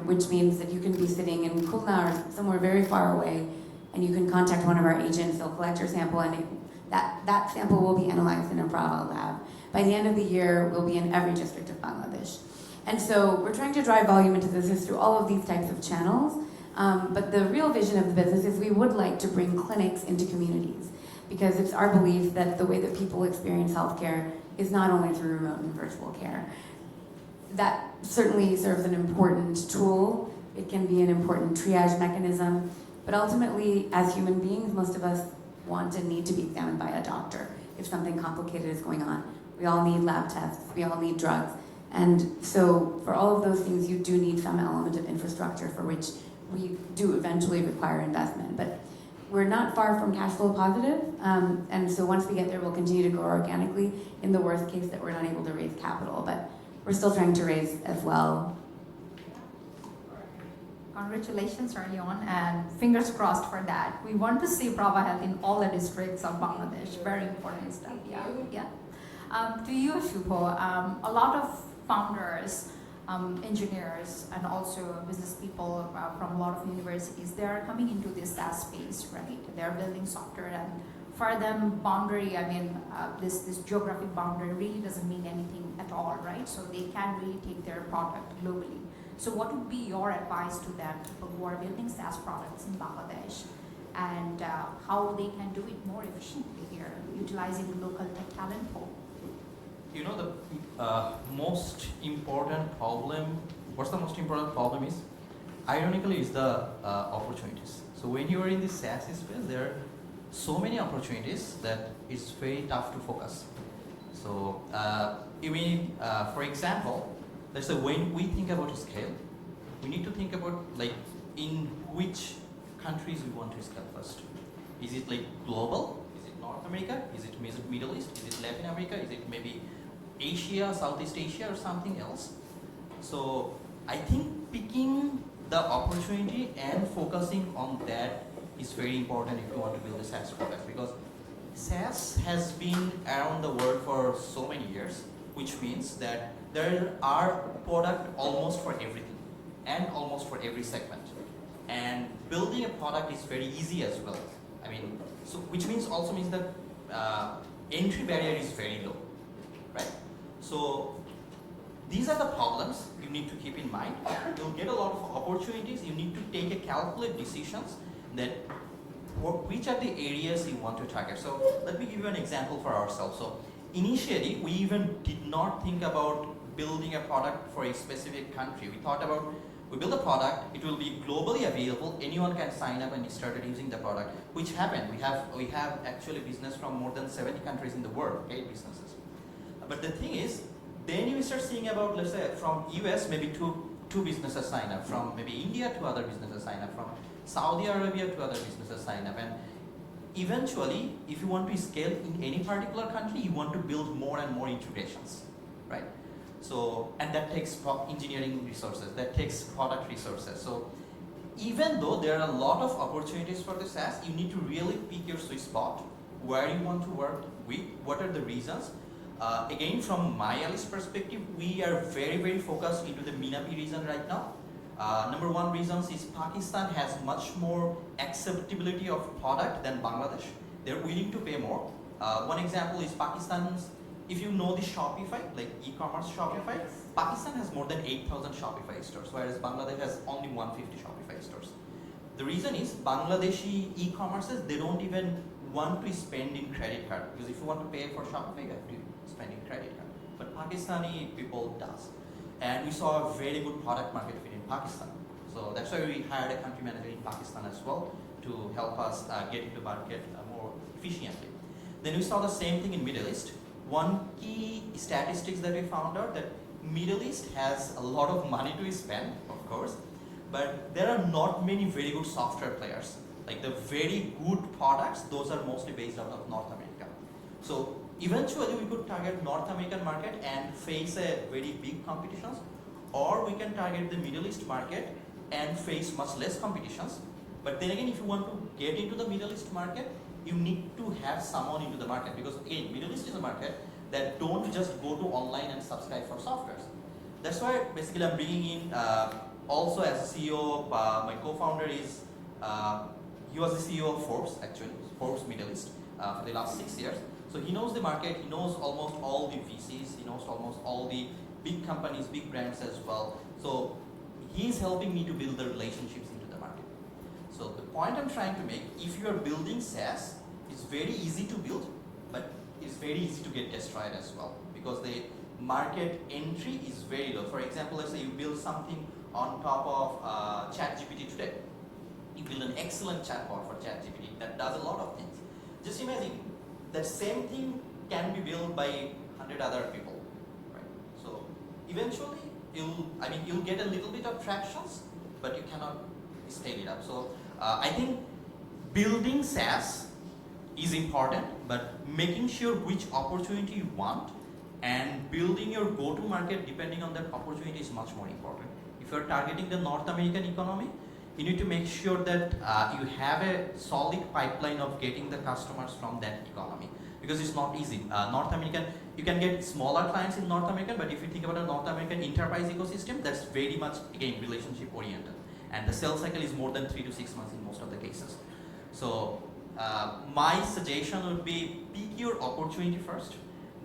which means that you can be sitting in Khulna or somewhere very far away, and you can contact one of our agents, they'll collect your sample, and that sample will be analyzed in a Praava lab. By the end of the year, we'll be in every district of Bangladesh. And so we're trying to drive volume into the business through all of these types of channels. But the real vision of the business is we would like to bring clinics into communities, because it's our belief that the way that people experience healthcare is not only through remote and virtual care. That certainly serves an important tool. It can be an important triage mechanism. But ultimately, as human beings, most of us want and need to be examined by a doctor if something complicated is going on. We all need lab tests. We all need drugs. And so for all of those things, you do need some element of infrastructure for which we do eventually require investment. But we're not far from cash flow positive. And so once we get there, we'll continue to grow organically in the worst case that we're not able to raise capital. But we're still trying to raise as well. Congratulations early on, and fingers crossed for that. We want to see Praava Health in all the districts of Bangladesh. Very important stuff. Yeah. To you, Shuvo, a lot of founders, engineers, and also business people from a lot of universities, they are coming into this SaaS space, right? They're building software, and for them, boundary, this geographic boundary really doesn't mean anything at all, right? So they can really take their product globally. So what would be your advice to them, people who are building SaaS products in Bangladesh, and how they can do it more efficiently here, utilizing the local tech talent pool? You know, the most important problem, what's the most important problem is, ironically, is the opportunities. So when you are in the SaaS space, there are so many opportunities that it's very tough to focus. So, for example, let's say when we think about scale, we need to think about like in which countries we want to scale first. Is it like global? Is it North America? Is it Middle East? Is it Latin America? Is it maybe Asia, Southeast Asia, or something else? So I think picking the opportunity and focusing on that is very important if you want to build a SaaS product, because SaaS has been around the world for so many years, which means that there are products almost for everything and almost for every segment. And building a product is very easy as well. So which means also means that entry barrier is very low, right? So these are the problems you need to keep in mind. You'll get a lot of opportunities. You need to take a calculated decisions that which are the areas you want to target. So let me give you an example for ourselves. So initially, we even did not think about building a product for a specific country. We thought about, we build a product, it will be globally available, anyone can sign up and started using the product, which happened. We have actually business from more than 70 countries in the world, paid businesses. But the thing is, then you start seeing about, let's say, from US, maybe two businesses sign up, from maybe India, two other businesses sign up, from Saudi Arabia, two other businesses sign up. And eventually, if you want to scale in any particular country, you want to build more and more integrations, right? So, and that takes engineering resources, that takes product resources. So even though there are a lot of opportunities for the SaaS, you need to really pick your sweet spot where you want to work with, what are the reasons. Again, from MyAlice perspective, we are very, very focused into the MENA region right now. Number one reasons is Pakistan has much more acceptability of product than Bangladesh. They're willing to pay more. One example is Pakistan's, if you know the Shopify, like e-commerce Shopify, Pakistan has more than 8,000 Shopify stores, whereas Bangladesh has only 150 Shopify stores. The reason is Bangladeshi e-commerces, they don't even want to spend in credit card, because if you want to pay for Shopify, you have to spend in credit card. But Pakistani people does. And we saw a very good product market fit in Pakistan. So that's why we hired a country manager in Pakistan as well to help us get into market more efficiently. Then we saw the same thing in Middle East. One key statistics that we found out that Middle East has a lot of money to spend, of course, but there are not many very good software players. Like the very good products, those are mostly based out of North America. So eventually we could target North American market and face a very big competitions, or we can target the Middle East market and face much less competitions. But then again, if you want to get into the Middle East market, you need to have someone into the market, because again, Middle East is a market that don't just go to online and subscribe for softwares. That's why basically I'm bringing in also as a CEO, my co-founder is, he was the CEO of Forbes actually, Forbes Middle East for the last 6 years. So he knows the market, he knows almost all the VCs, he knows almost all the big companies, big brands as well. So he's helping me to build the relationships into the market. So the point I'm trying to make, if you are building SaaS, it's very easy to build, but it's very easy to get destroyed as well, because the market entry is very low. For example, let's say you build something on top of ChatGPT today. You build an excellent chatbot for ChatGPT that does a lot of things. Just imagine that same thing can be built by 100 other people, right? So eventually you'll get a little bit of tractions, but you cannot scale it up. So I think building SaaS is important, but making sure which opportunity you want and building your go-to-market depending on that opportunity is much more important. If you're targeting the North American economy, you need to make sure that you have a solid pipeline of getting the customers from that economy, because it's not easy. North American, you can get smaller clients in North American, but if you think about a North American enterprise ecosystem, that's very much, again, relationship oriented. And the sales cycle is more than 3 to 6 months in most of the cases. So my suggestion would be pick your opportunity first,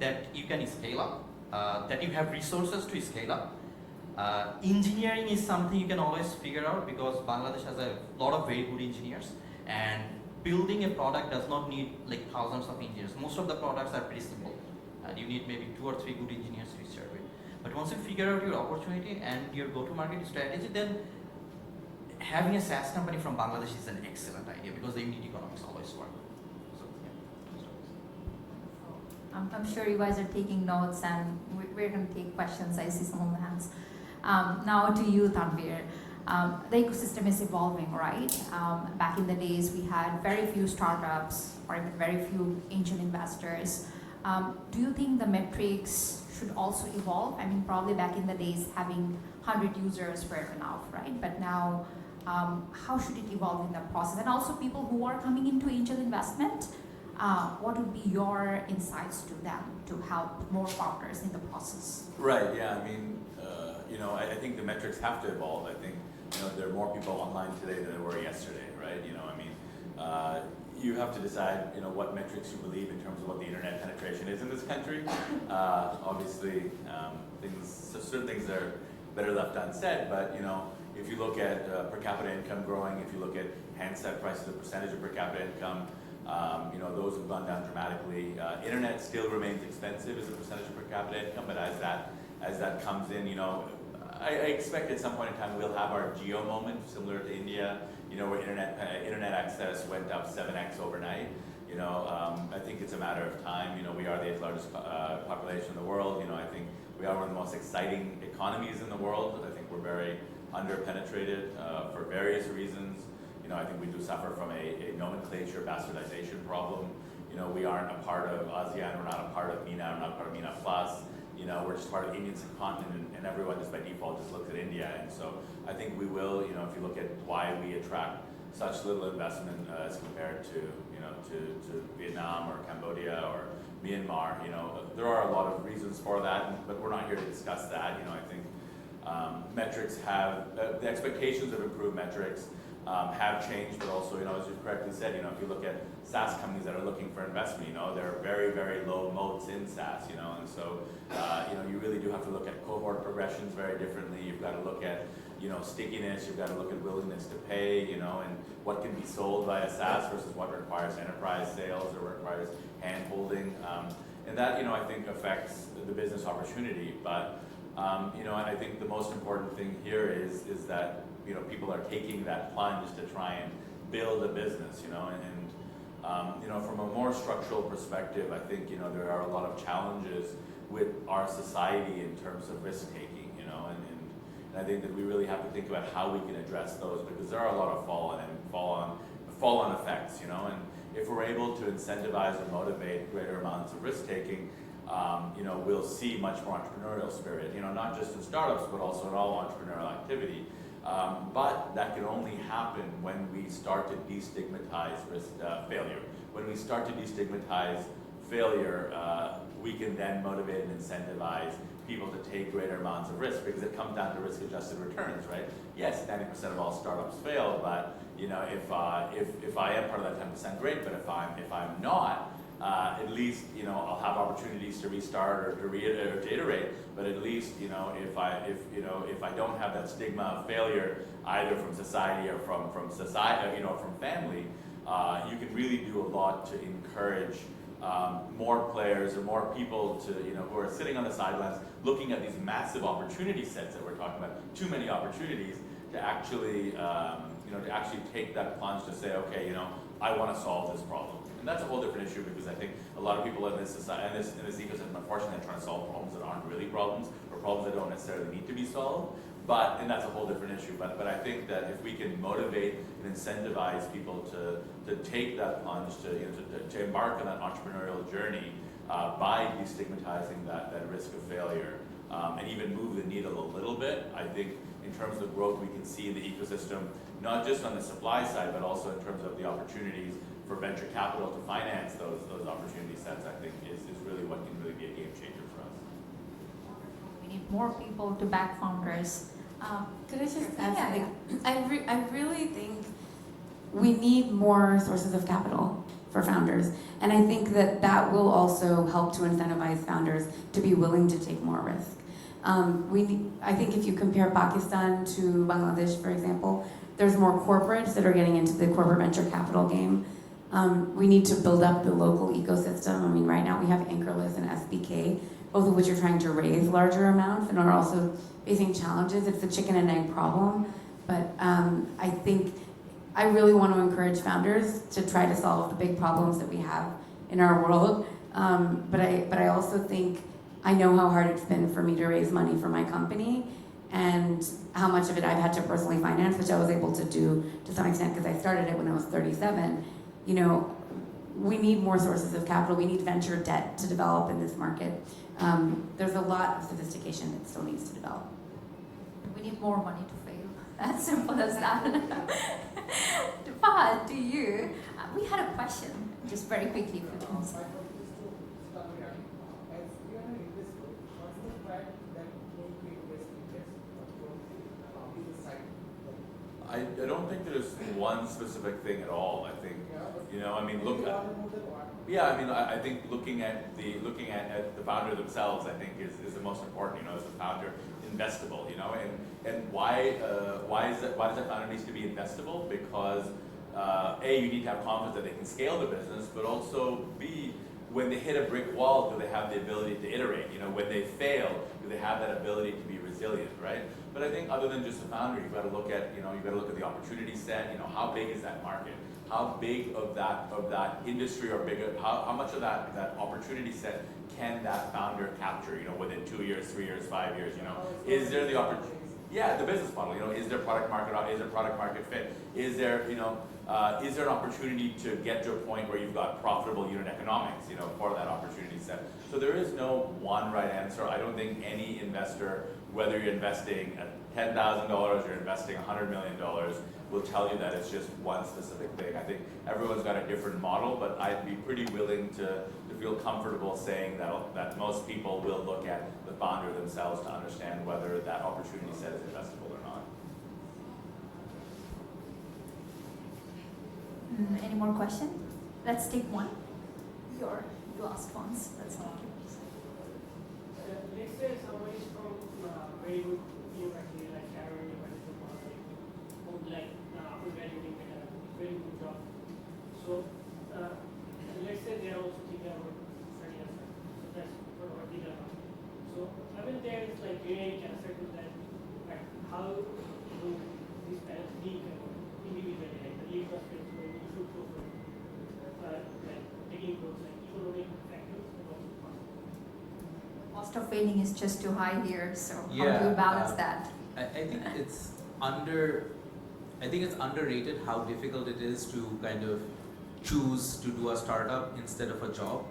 that you can scale up, that you have resources to scale up. Engineering is something you can always figure out, because Bangladesh has a lot of very good engineers, and building a product does not need like thousands of engineers. Most of the products are pretty simple. You need maybe 2 or 3 good engineers to start with. But once you figure out your opportunity and your go-to-market strategy, then having a SaaS company from Bangladesh is an excellent idea, because the unit economics always work. So, yeah. I'm sure you guys are taking notes, and we're going to take questions. I see some of the hands. Now to you, Tanveer. The ecosystem is evolving, right? Back in the days, we had very few startups or even very few angel investors. Do you think the metrics should also evolve? I mean, probably back in the days, having 100 users were enough, right? But now, how should it evolve in the process? And also people who are coming into angel investment, what would be your insights to them to help more founders in the process? Right, yeah, I mean, I think the metrics have to evolve. I think, there are more people online today than there were yesterday, right? You have to decide, what metrics you believe in terms of what the internet penetration is in this country. Obviously, certain things are better left unsaid, but, if you look at per capita income growing, if you look at handset prices, the percentage of per capita income, those have gone down dramatically. Internet still remains expensive as a percentage of per capita income, but as that comes in, I expect at some point in time we'll have our geo moment, similar to India, where internet access went up 7x overnight. I think it's a matter of time. We are the 8th largest population in the world. I think we are one of the most exciting economies in the world. I think we're very underpenetrated for various reasons. I think we do suffer from a nomenclature bastardization problem. We aren't a part of ASEAN, we're not a part of MENA, we're not a part of MENA Plus. We're just part of the Indian subcontinent, and everyone just by default just looks at India. And so I think we will, if you look at why we attract such little investment as compared to, to Vietnam Cambodia or Myanmar. There are a lot of reasons for that, but we're not here to discuss that. I think metrics have, the expectations of improved metrics have changed, but also, as you correctly said, if you look at SaaS companies that are looking for investment, there are very, very low moats in SaaS, and so, you really do have to look at cohort progressions very differently. You've got to look at, stickiness, you've got to look at willingness to pay, and what can be sold via SaaS versus what requires enterprise sales or requires hand-holding. And that, I think affects the business opportunity, but, I think the most important thing here is that, people are taking that plunge to try and build a business, from a more structural perspective, I think, there are a lot of challenges with our society in terms of risk-taking, and I think that we really have to think about how we can address those, because there are a lot of fall-on effects, and if we're able to incentivize or motivate greater amounts of risk-taking, we'll see much more entrepreneurial spirit, not just in startups, but also in all entrepreneurial activity. But that can only happen when we start to destigmatize failure. When we start to destigmatize failure, we can then motivate and incentivize people to take greater amounts of risk, because it comes down to risk-adjusted returns, right? Yes, 90% of all startups fail, but if I am part of that 10%, great. But if I'm not, at least I'll have opportunities to restart or to iterate. But at least if I don't have that stigma of failure, either from society or from society, from family, you can really do a lot to encourage more players or more people to who are sitting on the sidelines looking at these massive opportunity sets that we're talking about, too many opportunities, to actually take that plunge to say, okay, I want to solve this problem. And that's a whole different issue, because I think a lot of people in this society, in this ecosystem, unfortunately, are trying to solve problems that aren't really problems, or problems that don't necessarily need to be solved. And that's a whole different issue. But I think that if we can motivate and incentivize people to take that plunge, to embark on that entrepreneurial journey by destigmatizing that risk of failure, and even move the needle a little bit, I think in terms of growth we can see in the ecosystem, not just on the supply side, but also in terms of the opportunities for venture capital to finance those opportunity sets, I think is really what can really be a game changer for us. We need more people to back founders. Could I just add Yeah, something? I really think we need more sources of capital for founders. And I think that will also help to incentivize founders to be willing to take more risk. I think if you compare Pakistan to Bangladesh, for example, there's more corporates that are getting into the corporate venture capital game. We need to build up the local ecosystem. I mean, right now we have Anchorless and SBK, both of which are trying to raise larger amounts and are also facing challenges. It's a chicken and egg problem. But I think I really want to encourage founders to try to solve the big problems that we have in our world. But I also think I know how hard it's been for me to raise money for my company, and how much of it I've had to personally finance, which I was able to do to some extent because I started it when I was 37. We need more sources of capital. We need venture debt to develop in this market. There's a lot of sophistication that still needs to develop. We need more money to fail. As simple as that. Fahad, to you, we had a question, just very quickly. I don't think there's one specific thing at all. I think, I think looking at the founder themselves, I think is the most important. Is the founder investable? And why does that founder needs to be investable? Because A, you need to have confidence that they can scale the business, but also B, when they hit a brick wall, do they have the ability to iterate? When they fail, do they have that ability to be resilient, right? But I think other than just the founder, you've got to look at, the opportunity set. How big is that market? How big of that industry or bigger? How much of that opportunity set can that founder capture? Within 2 years, 3 years, 5 years. Is there the opportunity? Yeah, the business model. Is there product market fit? Is there is there an opportunity to get to a point where you've got profitable unit economics, for that opportunity set? So there is no one right answer. I don't think any investor, whether you're investing at $10,000 or you're investing $100 million, will tell you that it's just one specific thing. I think everyone's got a different model, but I'd be pretty willing to feel comfortable saying that most people will look at the founder themselves to understand whether that opportunity set is investable or not. Any more questions? Let's take one. Your last ones. Let's take it. Let's say somebody is from very good university like Harvard University who after graduating get a very good job. So let's say they are also thinking about studying as well. So that's what they are. So I mean there is like generic answer to that. Like how do these parents think individually, like the lead prospects when you should go for like taking those like economic factors and also cost. Cost of failing is just too high here, so how do Yeah, you balance that? I think it's underrated how difficult it is to kind of choose to do a startup instead of a job,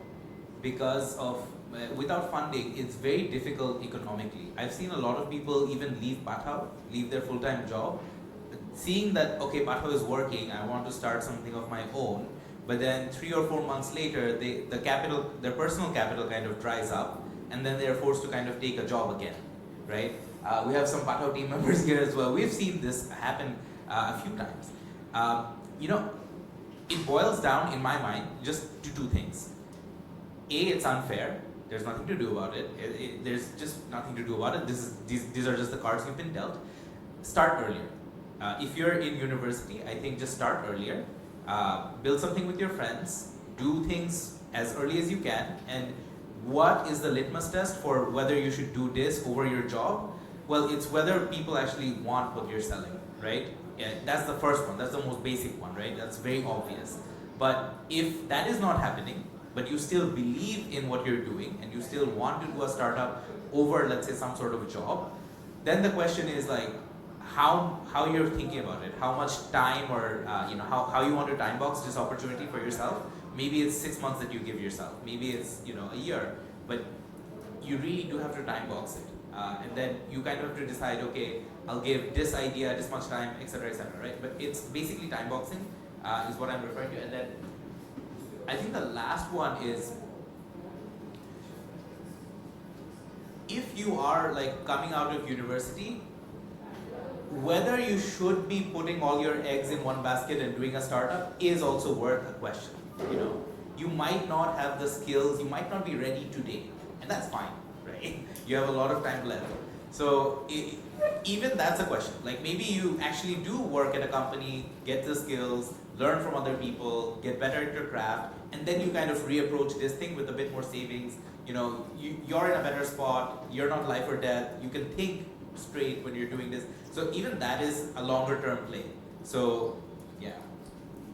because of without funding it's very difficult economically. I've seen a lot of people even leave Pathao, leave their full-time job, seeing that okay, Pathao is working, I want to start something of my own, but then 3 or 4 months later their personal capital kind of dries up, and then they're forced to kind of take a job again, right? We have some Pathao team members here as well. We've seen this happen a few times. It boils down, in my mind, just to two things. A, it's unfair. There's nothing to do about it. There's just nothing to do about it. These are just the cards you've been dealt. Start earlier. If you're in university, I think just start earlier. Build something with your friends. Do things as early as you can. And what is the litmus test for whether you should do this over your job? Well, it's whether people actually want what you're selling, right? Yeah, that's the first one. That's the most basic one, right? That's very obvious. But if that is not happening, but you still believe in what you're doing and you still want to do a startup over, let's say, some sort of a job, then the question is like how you're thinking about it, how much time or how you want to time box this opportunity for yourself. Maybe it's 6 months that you give yourself. Maybe it's a year, but you really do have to time box it. And then you kind of have to decide, okay, I'll give this idea this much time, etc., right? But it's basically time boxing is what I'm referring to. And then I think the last one is, if you are like coming out of university, whether you should be putting all your eggs in one basket and doing a startup is also worth a question. You might not have the skills, you might not be ready today, and that's fine, right? You have a lot of time left. So even that's a question. Like maybe you actually do work at a company, get the skills, learn from other people, get better at your craft, and then you kind of reapproach this thing with a bit more savings. You're in a better spot, you're not life or death, you can think straight when you're doing this. So even that is a longer term play. So yeah.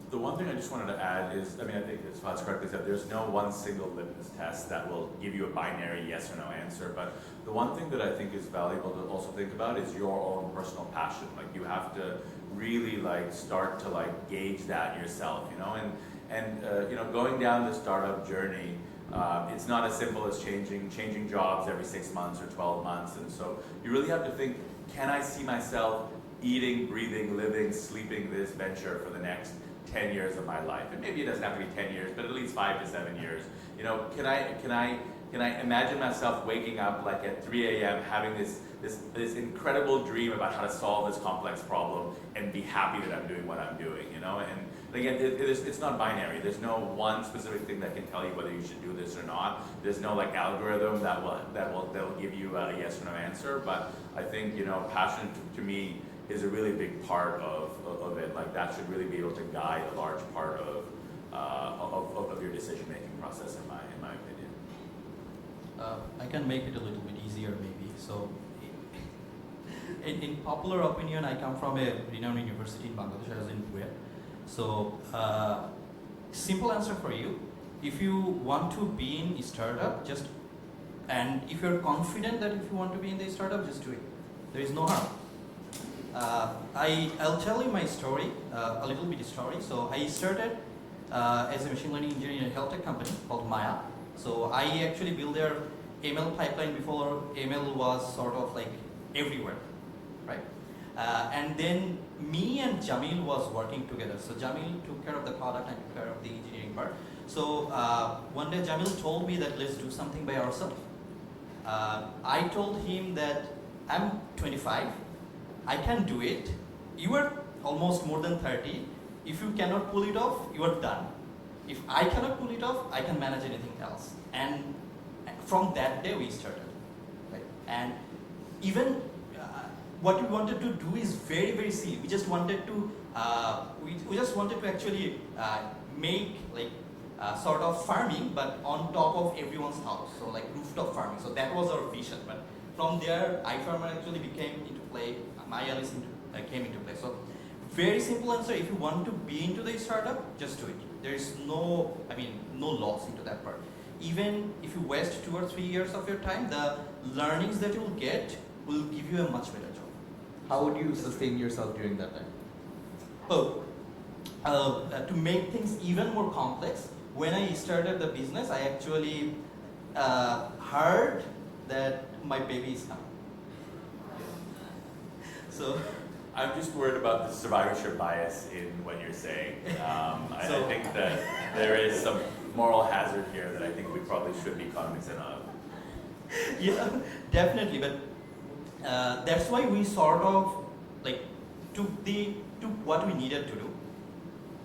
The one thing I just wanted to add is, I think as Fahad's correctly said, there's no one single litmus test that will give you a binary yes or no answer. But the one thing that I think is valuable to also think about is your own personal passion. Like you have to really start to gauge that yourself, and going down the startup journey, it's not as simple as changing jobs every 6 months or 12 months. And so you really have to think, can I see myself eating, breathing, living, sleeping this venture for the next 10 years of my life? And maybe it doesn't have to be 10 years, but at least 5 to 7 years. Can I imagine myself waking up at 3 a.m. having this incredible dream about how to solve this complex problem and be happy that I'm doing what I'm doing, And again, it's not binary. There's no one specific thing that can tell you whether you should do this or not. There's no algorithm that'll give you a yes or no answer. But I think passion to me is a really big part of it. That should really be able to guide a large part of your decision making process, in my opinion. I can make it a little bit easier maybe. So in popular opinion, I come from a renowned university in Bangladesh, as in Kuwait. So simple answer for you, if you want to be in a startup, and if you're confident that if you want to be in the startup, just do it. There is no harm. I'll tell you my story, a little bit of story. So I started as a machine learning engineer in a health tech company called Maya. So I actually built their ML pipeline before ML was sort of like everywhere, right? And then me and Jamil was working together. So Jamil took care of the product and took care of the engineering part. So one day Jamil told me that let's do something by ourselves. I told him that I'm 25, I can do it. You are almost more than 30. If you cannot pull it off, you are done. If I cannot pull it off, I can manage anything else. And from that day we started. Right? And even what we wanted to do is very, very silly. We just wanted to, we just wanted to actually make like sort of farming, but on top of everyone's house. So like rooftop farming. So that was our vision. But from there, iFarmer actually became into play. MyAlice came into play. So very simple answer. If you want to be into the startup, just do it. There is no, no loss into that part. Even if you waste 2 or 3 years of your time, the learnings that you will get will give you a much better job. How would you sustain yourself during that time? To make things even more complex, when I started the business, I actually heard that my baby is coming. So I'm just worried about the survivorship bias in what you're saying. I think that there is some moral hazard here that I think we probably should be cognizant of. Yeah, definitely. But that's why we sort of like took what we needed to do.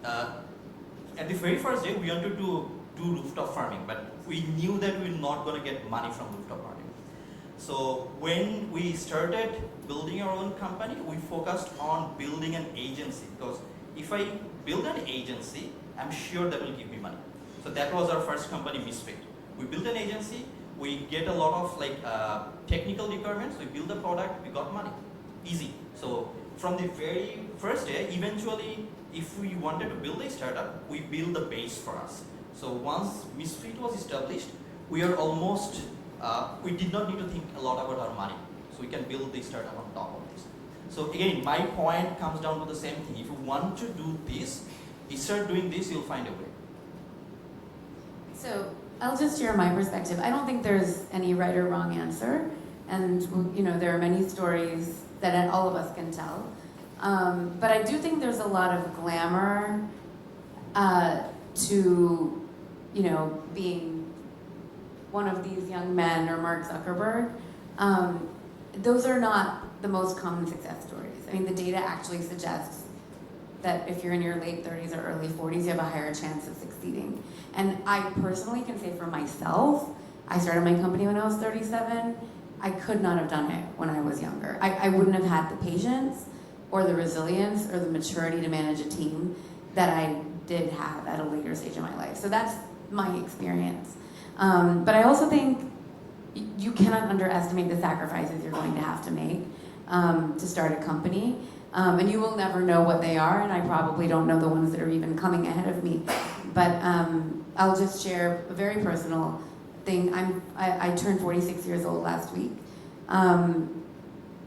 At the very first day, we wanted to do rooftop farming, but we knew that we were not going to get money from rooftop farming. So when we started building our own company, we focused on building an agency, because if I build an agency, I'm sure that will give me money. So that was our first company, Misfit. We built an agency, we get a lot of like technical requirements, we build the product, we got money. Easy. So from the very first day, eventually, if we wanted to build a startup, we build the base for us. So once Misfit was established, we are almost, we did not need to think a lot about our money. So we can build the startup on top of this. So again, my point comes down to the same thing. If you want to do this, you start doing this, you'll find a way. So I'll just share my perspective. I don't think there's any right or wrong answer. And there are many stories that all of us can tell. But I do think there's a lot of glamour to, being one of these young men or Mark Zuckerberg. Those are not the most common success stories. I mean, the data actually suggests that if you're in your late 30s or early 40s, you have a higher chance of succeeding. And I personally can say for myself, I started my company when I was 37. I could not have done it when I was younger. I wouldn't have had the patience or the resilience or the maturity to manage a team that I did have at a later stage in my life. So that's my experience. But I also think you cannot underestimate the sacrifices you're going to have to make to start a company. And you will never know what they are, and I probably don't know the ones that are even coming ahead of me. But I'll just share a very personal thing. I turned 46 years old last week. I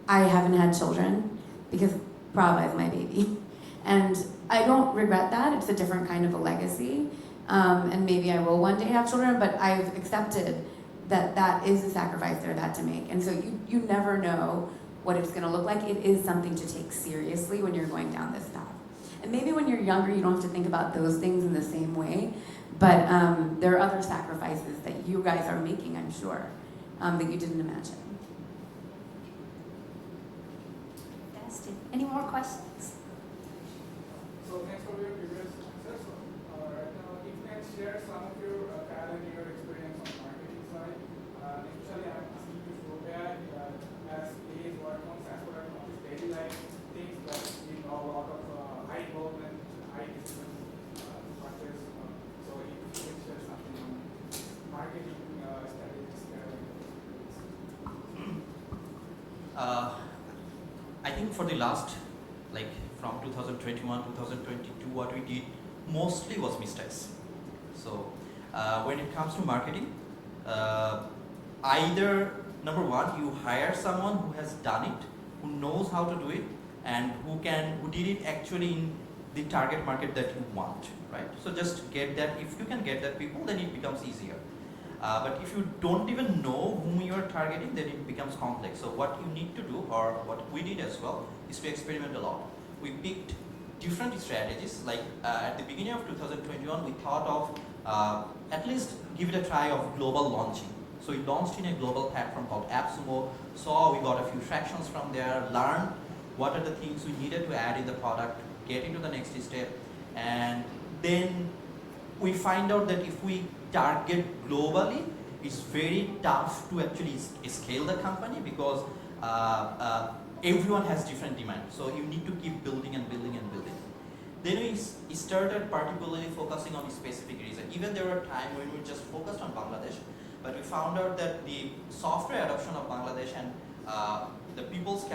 haven't had children because Praava is my baby. And I don't regret that. It's a different kind of a legacy. And maybe I will one day have children, but I've accepted that that is a sacrifice that I've had to make. And so you never know what it's gonna look like. It is something to take seriously when you're going down this path. And maybe when you're younger, you don't have to think about those things in the same way, but there are other sacrifices that you guys are making, I'm sure, that you didn't imagine. Fantastic. Any more questions? So thanks for your previous answers. Right now, if you can share some of your talent, your experience on the marketing side, especially I'm asking you to go back as he is working on SaaS product on his daily life, things that need a lot of high involvement, high decision purchase. So if you can share something on marketing strategies there. I think for the last, like from 2021, 2022, what we did mostly was mistakes. So when it comes to marketing, either number one, you hire someone who has done it, who knows how to do it, and who did it actually in the target market that you want, right? So just get that. If you can get that people, then it becomes easier. But if you don't even know whom you are targeting, then it becomes complex. So what you need to do, or what we did as well, is to experiment a lot. We picked different strategies. Like at the beginning of 2021, we thought of at least give it a try of global launching. So we launched in a global platform called AppSumo. So we got a few fractions from there, learned what are the things we needed to add in the product, get into the next step, and then we find out that if we target globally, it's very tough to actually scale the company because everyone has different demands. So you need to keep building and building and building. Then we started particularly focusing on a specific reason. Even there were times when we just focused on Bangladesh, but we found out that the software adoption of Bangladesh and the people's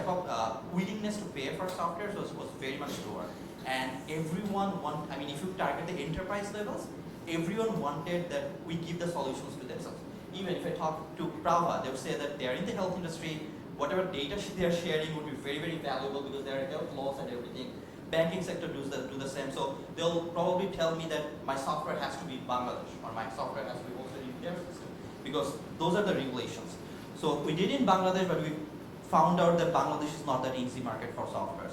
willingness to pay for software was very much lower. And everyone if you target the enterprise levels, everyone wanted that we give the solutions to themselves. Even if I talk to Praava, they would say that they are in the health industry, whatever data they are sharing would be very, very valuable because there are health laws and everything. Banking sector do the same. So they'll probably tell me that my software has to be in Bangladesh or my software has to be hosted in their system because those are the regulations. So we did in Bangladesh, but we found out that Bangladesh is not that easy market for software.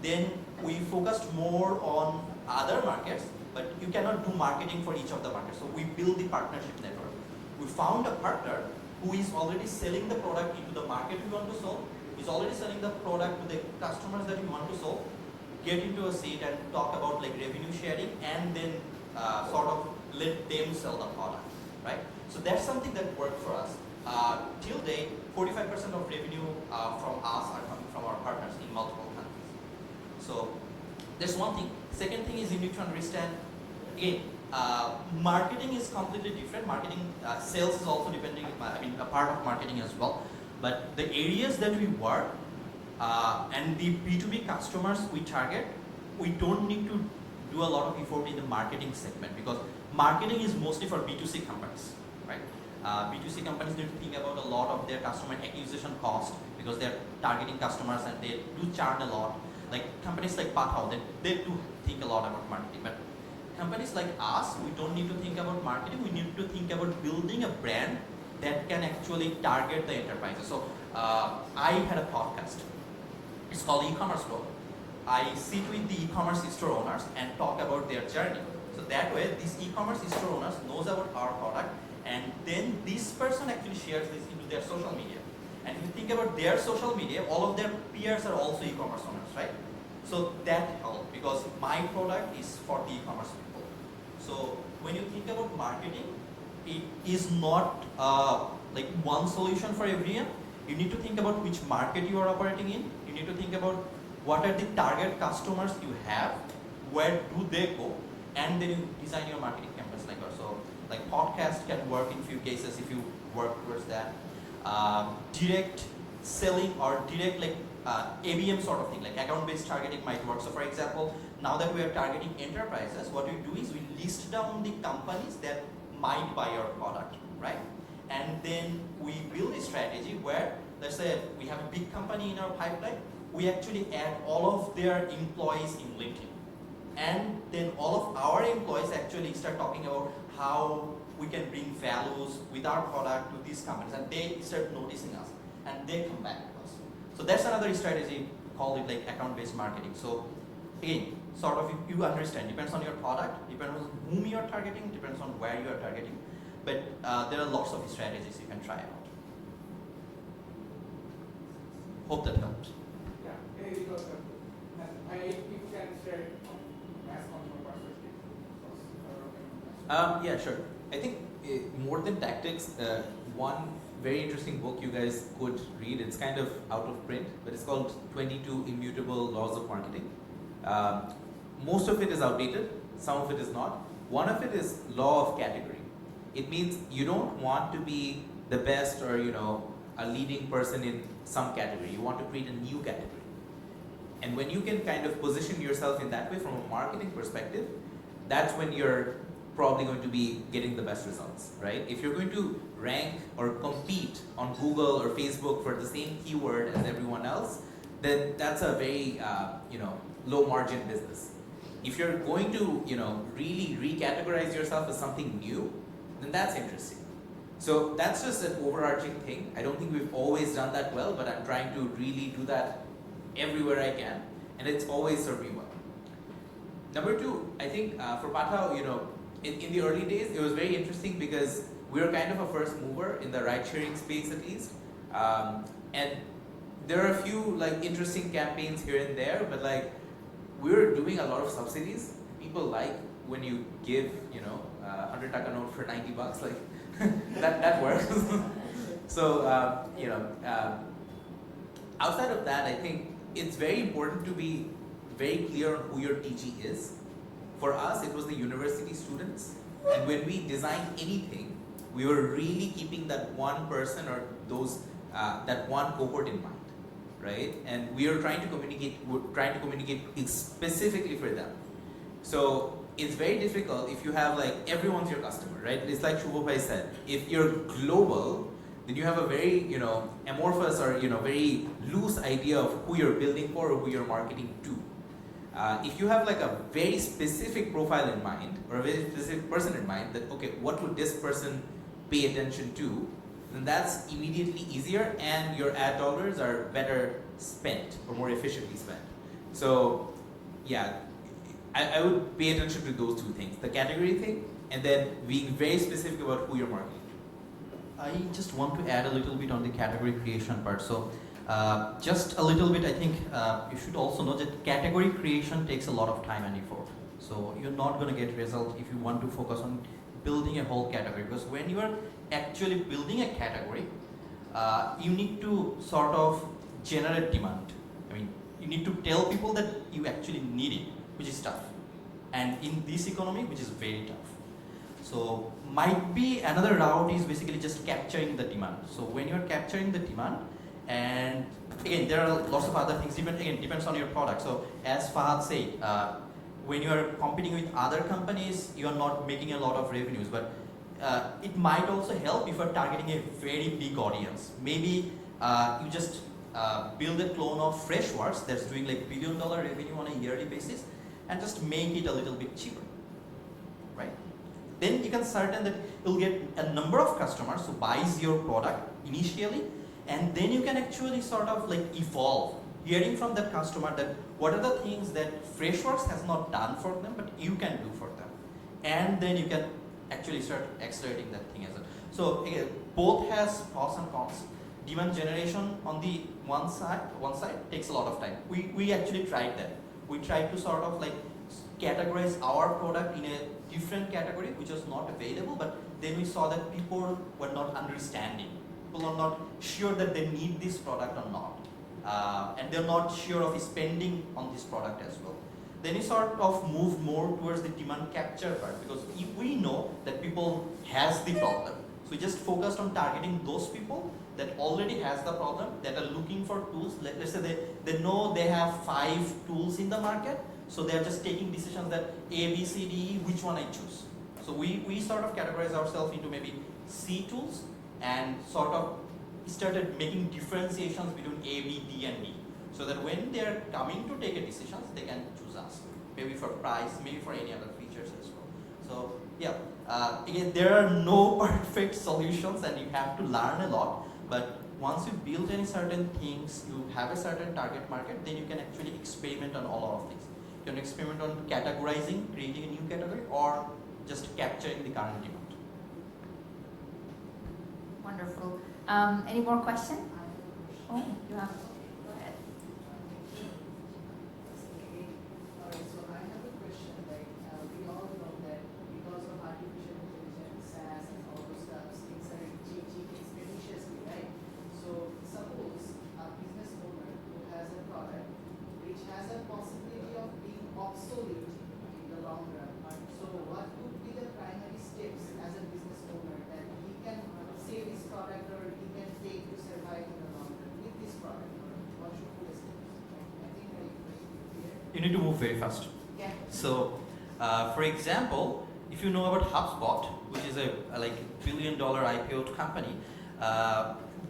Then we focused more on other markets, but you cannot do marketing for each of the markets. So we build the partnership network. We found a partner who is already selling the product into the market we want to solve, is already selling the product to the customers that we want to solve, get into a seat and talk about like revenue sharing, and then sort of let them sell the product, right? So that's something that worked for us. Till date, 45% of revenue from us are coming from our partners in multiple countries. So that's one thing. Second thing is you need to understand, again, marketing is completely different. Marketing, sales is also depending, a part of marketing as well. But the areas that we work and the B2B customers we target, we don't need to do a lot of effort in the marketing segment because marketing is mostly for B2C companies, right? B2C companies need to think about a lot of their customer acquisition cost because they're targeting customers and they do churn a lot. Like companies like Pathao, they do think a lot about marketing. But companies like us, we don't need to think about marketing. We need to think about building a brand that can actually target the enterprises. So I had a podcast. It's called E-commerce Store. I sit with the e-commerce store owners and talk about their journey. So that way, these e-commerce store owners knows about our product, and then this person actually shares this into their social media. And if you think about their social media, all of their peers are also e-commerce owners, right? So that helped because my product is for the e-commerce people. So when you think about marketing, it is not like one solution for everyone. You need to think about which market you are operating in. You need to think about what are the target customers you have, where do they go, and then you design your marketing campaigns like that. So like podcast can work in few cases if you work towards that. Direct selling or direct like ABM sort of thing, like account-based targeting might work. So for example, now that we are targeting enterprises, what we do is we list down the companies that might buy our product, right? And then we build a strategy where, let's say we have a big company in our pipeline, we actually add all of their employees in LinkedIn. And then all of our employees actually start talking about how we can bring values with our product to these companies, and they start noticing us and they come back to us. So that's another strategy, called it like account-based marketing. So again, sort of you understand, depends on your product, depends on whom you are targeting, depends on where you are targeting. But there are lots of strategies you can try out. Hope that helps. Yeah, if you can share mass consumer perspective. Yeah, sure. I think more than tactics, one very interesting book you guys could read, it's kind of out of print, but it's called 22 Immutable Laws of Marketing. Most of it is outdated, some of it is not. One of it is law of category. It means you don't want to be the best or a leading person in some category. You want to create a new category. And when you can kind of position yourself in that way from a marketing perspective, that's when you're probably going to be getting the best results, right? If you're going to rank or compete on Google or Facebook for the same keyword as everyone else, then that's a very low margin business. If you're going to really recategorize yourself as something new, then that's interesting. So that's just an overarching thing. I don't think we've always done that well, but I'm trying to really do that everywhere I can, and it's always served me well. Number two, I think for Pathao, in the early days, it was very interesting because we were kind of a first mover in the ride-sharing space at least, and there are a few interesting campaigns here and there, but we were doing a lot of subsidies. People like when you give 100 taka note for 90 bucks, that works. So outside of that, I think it's very important to be very clear on who your TG is. For us, it was the university students, and when we designed anything, we were really keeping that one person or that one cohort in mind, right? And we are trying to communicate specifically for them. So it's very difficult if you have everyone's your customer, right? It's like Shuvo said, if you're global, then you have a very amorphous or very loose idea of who you're building for or who you're marketing to. If you have a very specific profile in mind or a very specific person in mind, that okay, what would this person pay attention to, then that's immediately easier, and your ad dollars are better spent or more efficiently spent. So yeah, I would pay attention to those two things, the category thing and then being very specific about who you're marketing. I just want to add a little bit on the category creation part. So just a little bit, I think you should also know that category creation takes a lot of time and effort. So you're not going to get results if you want to focus on building a whole category, because when you are actually building a category, you need to sort of generate demand. I mean, you need to tell people that you actually need it, which is tough. And in this economy, which is very tough. So might be another route is basically just capturing the demand. So when you're capturing the demand, and again, there are lots of other things, depends on your product. So as Fahad said, when you're competing with other companies, you're not making a lot of revenues, but it might also help if you're targeting a very big audience. Maybe you just build a clone of Freshworks that's doing $1 billion revenue on a yearly basis and just make it a little bit cheaper, right? Then you can certain that you'll get a number of customers who buys your product initially, and then you can actually sort of evolve, hearing from that customer that what are the things that Freshworks has not done for them, but you can do for them. And then you can actually start accelerating that thing as well. So again, both has pros and cons. Demand generation on the one side takes a lot of time. We actually tried that. We tried to sort of categorize our product in a different category which was not available, but then we saw that people were not understanding. People are not sure that they need this product or not. And they're not sure of spending on this product as well. Then we sort of move more towards the demand capture part, because if we know that people has the problem, so we just focused on targeting those people that already has the problem, that are looking for tools. Let's say they know they have 5 tools in the market, so they're just taking decisions that A, B, C, D, E, which one I choose. So we sort of categorize ourselves into maybe C tools and sort of started making differentiations between A, B, D, and D, so that when they're coming to take a decision, they can choose us, maybe for price, maybe for any other features as well. So yeah, again, there are no perfect solutions and you have to learn a lot, but once you build any certain things, you have a certain target market, then you can actually experiment on all of these. You can experiment on categorizing, creating a new category, or just capturing the current demand. Wonderful. Any more questions? Oh, you have. Go ahead. Alright, so I have a question. We all know that because of artificial intelligence, SaaS, and all those stuff, things are changing expeditiously, right? So suppose a business owner who has a product which has a possibility of being obsolete in the long run. So what would be the primary steps as a business owner that he can save his product or he can take to survive in the long run with this product? What should be the steps? I think You need to move very fast. yeah. So, for example, if you know about HubSpot, which is a $1 billion IPO company,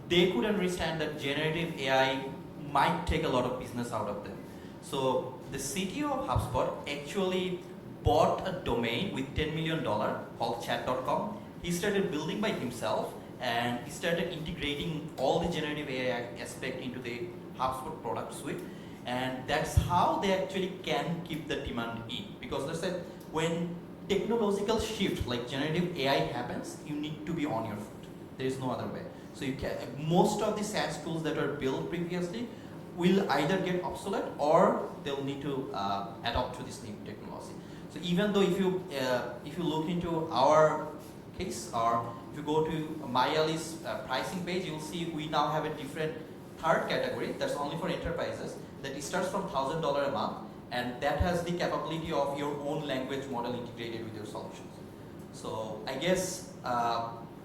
they could understand that generative AI might take a lot of business out of them. So the CTO of HubSpot actually bought a domain with $10 million called chat.com. He started building by himself, and he started integrating all the generative AI aspect into the HubSpot product suite. And that's how they actually can keep the demand in. Because they said when technological shift like generative AI happens, you need to be on your foot. There is no other way. So you can, most of the SaaS tools that were built previously will either get obsolete or they'll need to adopt to this new technology. So even though if you look into our case, or if you go to MyAlice pricing page, you'll see we now have a different third category that's only for enterprises that starts from $1,000 a month, and that has the capability of your own language model integrated with your solutions. So I guess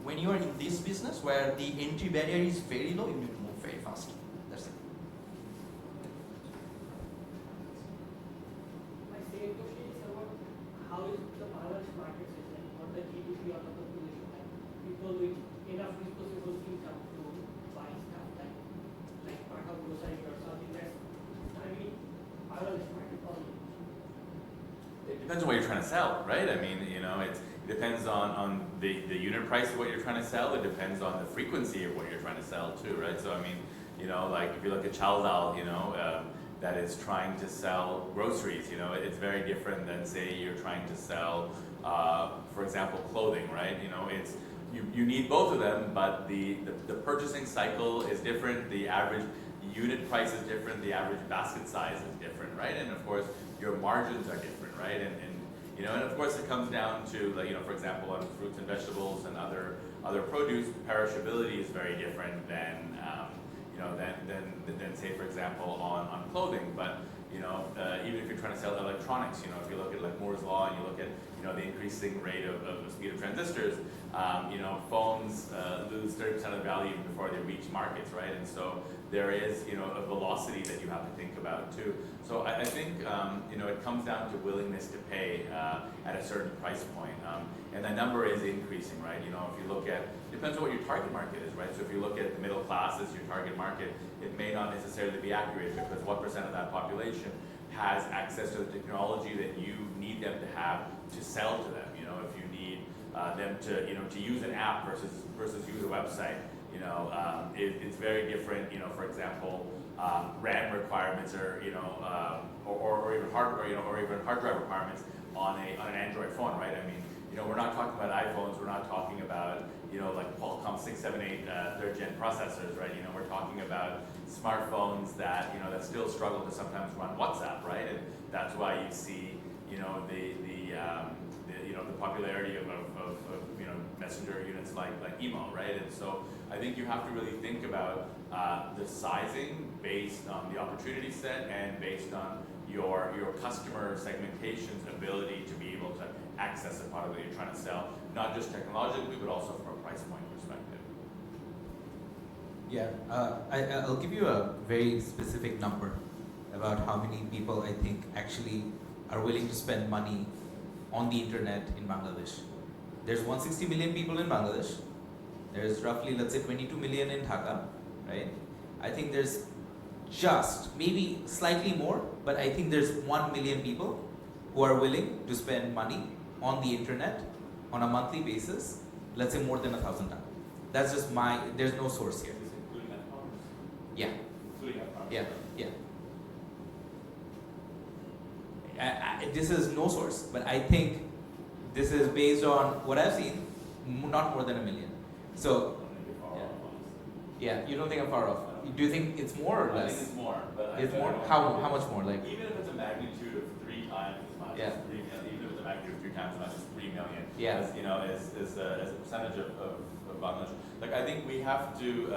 when you are in this business where the entry barrier is very low, you need to move very fast. That's it. My second question is about how is the Bangladesh market system or the GDP of the population, like people with enough disposable income to buy stuff like Pathao grocery or something that's Bangladesh market only. It depends on what you're trying to sell, right? I mean, it depends on the unit price of what you're trying to sell. It depends on the frequency of what you're trying to sell too, right? So I mean, like if you look at Chaldal, that is trying to sell groceries, it's very different than say you're trying to sell, for example, clothing, right? You need both of them, but the purchasing cycle is different. The average unit price is different. The average basket size is different, right? And of course, your margins are different, right? And of course it comes down to, like, for example, on fruits and vegetables and other produce, perishability is very different than than say, for example, on clothing. But even if you're trying to sell electronics, if you look at like Moore's law and you look at the increasing rate of the speed of transistors, phones lose 30% of the value before they reach markets, right? And so there is a velocity that you have to think about too. So I think it comes down to willingness to pay at a certain price point, and that number is increasing, right? If you look at, depends on what your target market is, right? So if you look at the middle class as your target market, it may not necessarily be accurate, because what % of that population has access to the technology that you need them to have to sell to them? If you need them to use an app versus use a website, it's very different. For example, RAM requirements or or even hardware, or even hard drive requirements on an Android phone, right? I mean, we're not talking about iPhones. We're not talking about like Qualcomm 678 third gen processors, right? We're talking about smartphones that that still struggle to sometimes run WhatsApp, right? And that's why you see the popularity of messenger units like email, right? And so I think you have to really think about the sizing based on the opportunity set and based on your customer segmentation's ability to be able to access the product that you're trying to sell, not just technologically, but also from a price point perspective. Yeah, I'll give you a very specific number about how many people I think actually are willing to spend money on the internet in Bangladesh. There's 160 million people in Bangladesh. There's roughly, let's say, 22 million in Dhaka, right? I think there's just maybe slightly more, but I think there's 1 million people who are willing to spend money on the internet on a monthly basis, let's say more than $1,000. That's just there's no source here. Including that commerce? Yeah. Including that commerce? Yeah. This is no source, but I think this is based on what I've seen, not more than 1 million. So, yeah, you don't think I'm far off. Do you think it's more or less? I think it's more. But it's more? How much more? Like, even if it's a magnitude of 3 times as much, yeah. as 3 million, even if it's a magnitude of 3 times as much as 3 million, yeah. as a percentage of Bangladesh. Like, I think we have to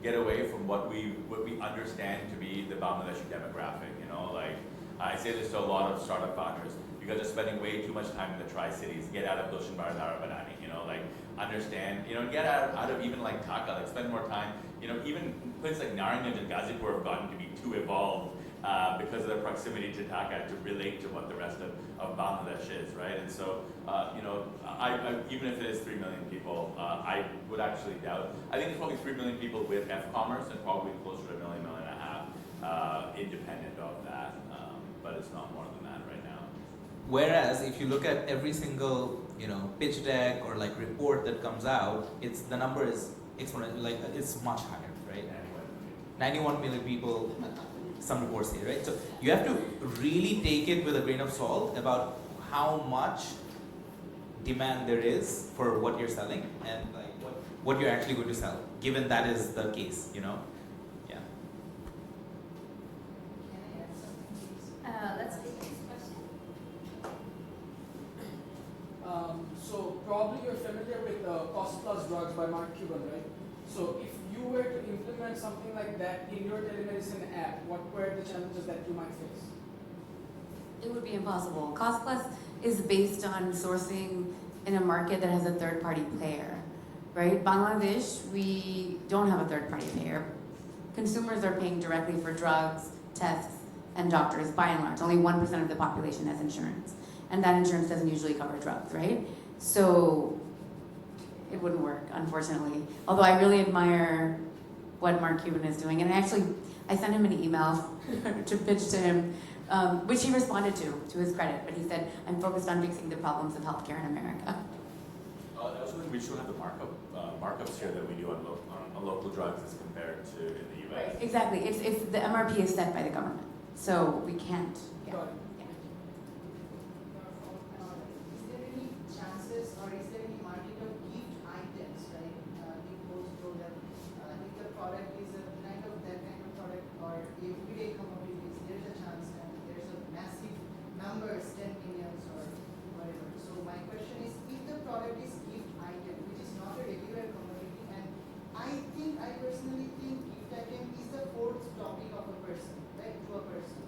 get away from what we understand to be the Bangladeshi demographic. Like, I say this to a lot of startup founders. You guys are spending way too much time in the Tri-Cities. Get out of Gulshan Baradar Badani, like understand, get out of even like Dhaka, like spend more time, even places like Naranganj and Gazipur have gotten to be too evolved because of their proximity to Dhaka to relate to what the rest of Bangladesh is, right? And so, I even if it is 3 million people, I would actually doubt. I think it's probably 3 million people with F-commerce and probably closer to 1.5 million independent of that, but it's not more than that right now. Whereas if you look at every single pitch deck or like report that comes out, the number is exponential, like it's much higher, right? 91 million people, some reports say, right? So you have to really take it with a grain of salt about how much demand there is for what you're selling and like what you're actually going to sell, given that is the case, Yeah. Can I add something, please? Let's take this question. So probably you're familiar with Cost Plus Drugs by Mark Cuban, right? So if you were to implement something like that in your telemedicine app, what were the challenges that you might face? It would be impossible. Cost Plus is based on sourcing in a market that has a third-party player, right? Bangladesh, we don't have a third-party player. Consumers are paying directly for drugs, tests, and doctors, by and large. Only 1% of the population has insurance. And that insurance doesn't usually cover drugs, right? So it wouldn't work, unfortunately. Although I really admire what Mark Cuban is doing. And I sent him an email to pitch to him, which he responded to his credit. But he said, I'm focused on fixing the problems of healthcare in America. Also, we still have the markups here that we do on local drugs as compared to in the US. Right, exactly. It's the MRP is set by the government. So we can't. Yeah. Got it. Is there any chances or is there any market of gift items, right? If those program, if the product is a kind of that kind of product or everyday commodities, there's a chance and there's a massive numbers, 10 millions or whatever. So my question is, if the product is gift item, which is not a regular commodity, and I personally think gift item is the fourth topic of a person, right? To a person.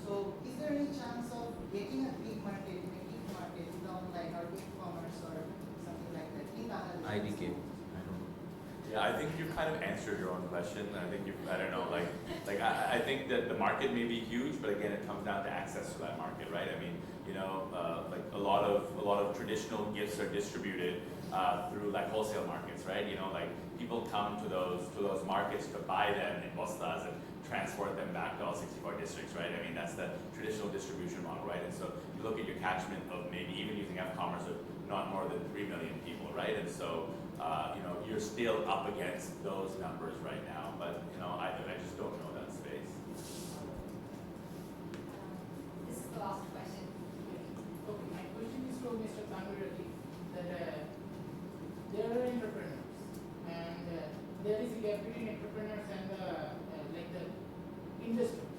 So is there any chance of getting a big market in a gift market in online or e-commerce or something like that in Bangladesh? IDK. I don't know. Yeah, I think you've kind of answered your own question. I think I don't know, I think that the market may be huge, but again, it comes down to access to that market, right? I mean, like a lot of traditional gifts are distributed through like wholesale markets, right? Like people come to those markets to buy them in bostas and transport them back to all 64 districts, right? I mean, that's the traditional distribution model, right? And so you look at your catchment of maybe even using F-commerce of not more than 3 million people, right? And so, you're still up against those numbers right now, but, I just don't know that space. This is the last question. Okay, my question is to Mr. Tanveer that there are entrepreneurs and there is a gap between entrepreneurs and the investors.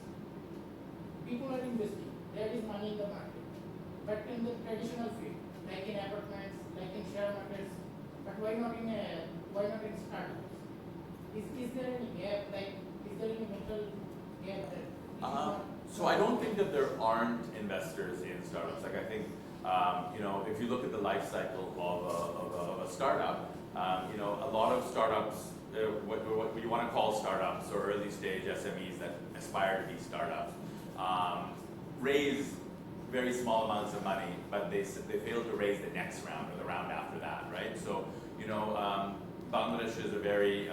People are investing, there is money in the market, but in the traditional field, like in apartments, like in share markets, but why not in startups? Is there any gap? Like, is there any mental gap that? So I don't think that there aren't investors in startups. Like I think, if you look at the life cycle of a startup, a lot of startups, what you want to call startups or early stage SMEs that aspire to be startups, raise very small amounts of money, but they fail to raise the next round or the round after that, right? So, Bangladesh is a very,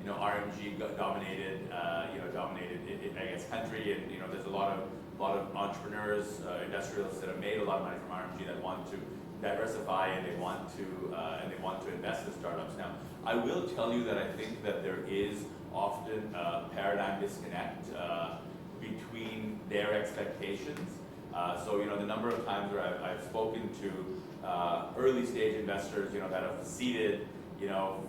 RMG dominated, I guess, country, and there's a lot of entrepreneurs, industrialists that have made a lot of money from RMG that want to diversify and they want to invest in startups. Now, I will tell you that I think that there is often a paradigm disconnect between their expectations. So, the number of times where I've spoken to early stage investors, that have seeded,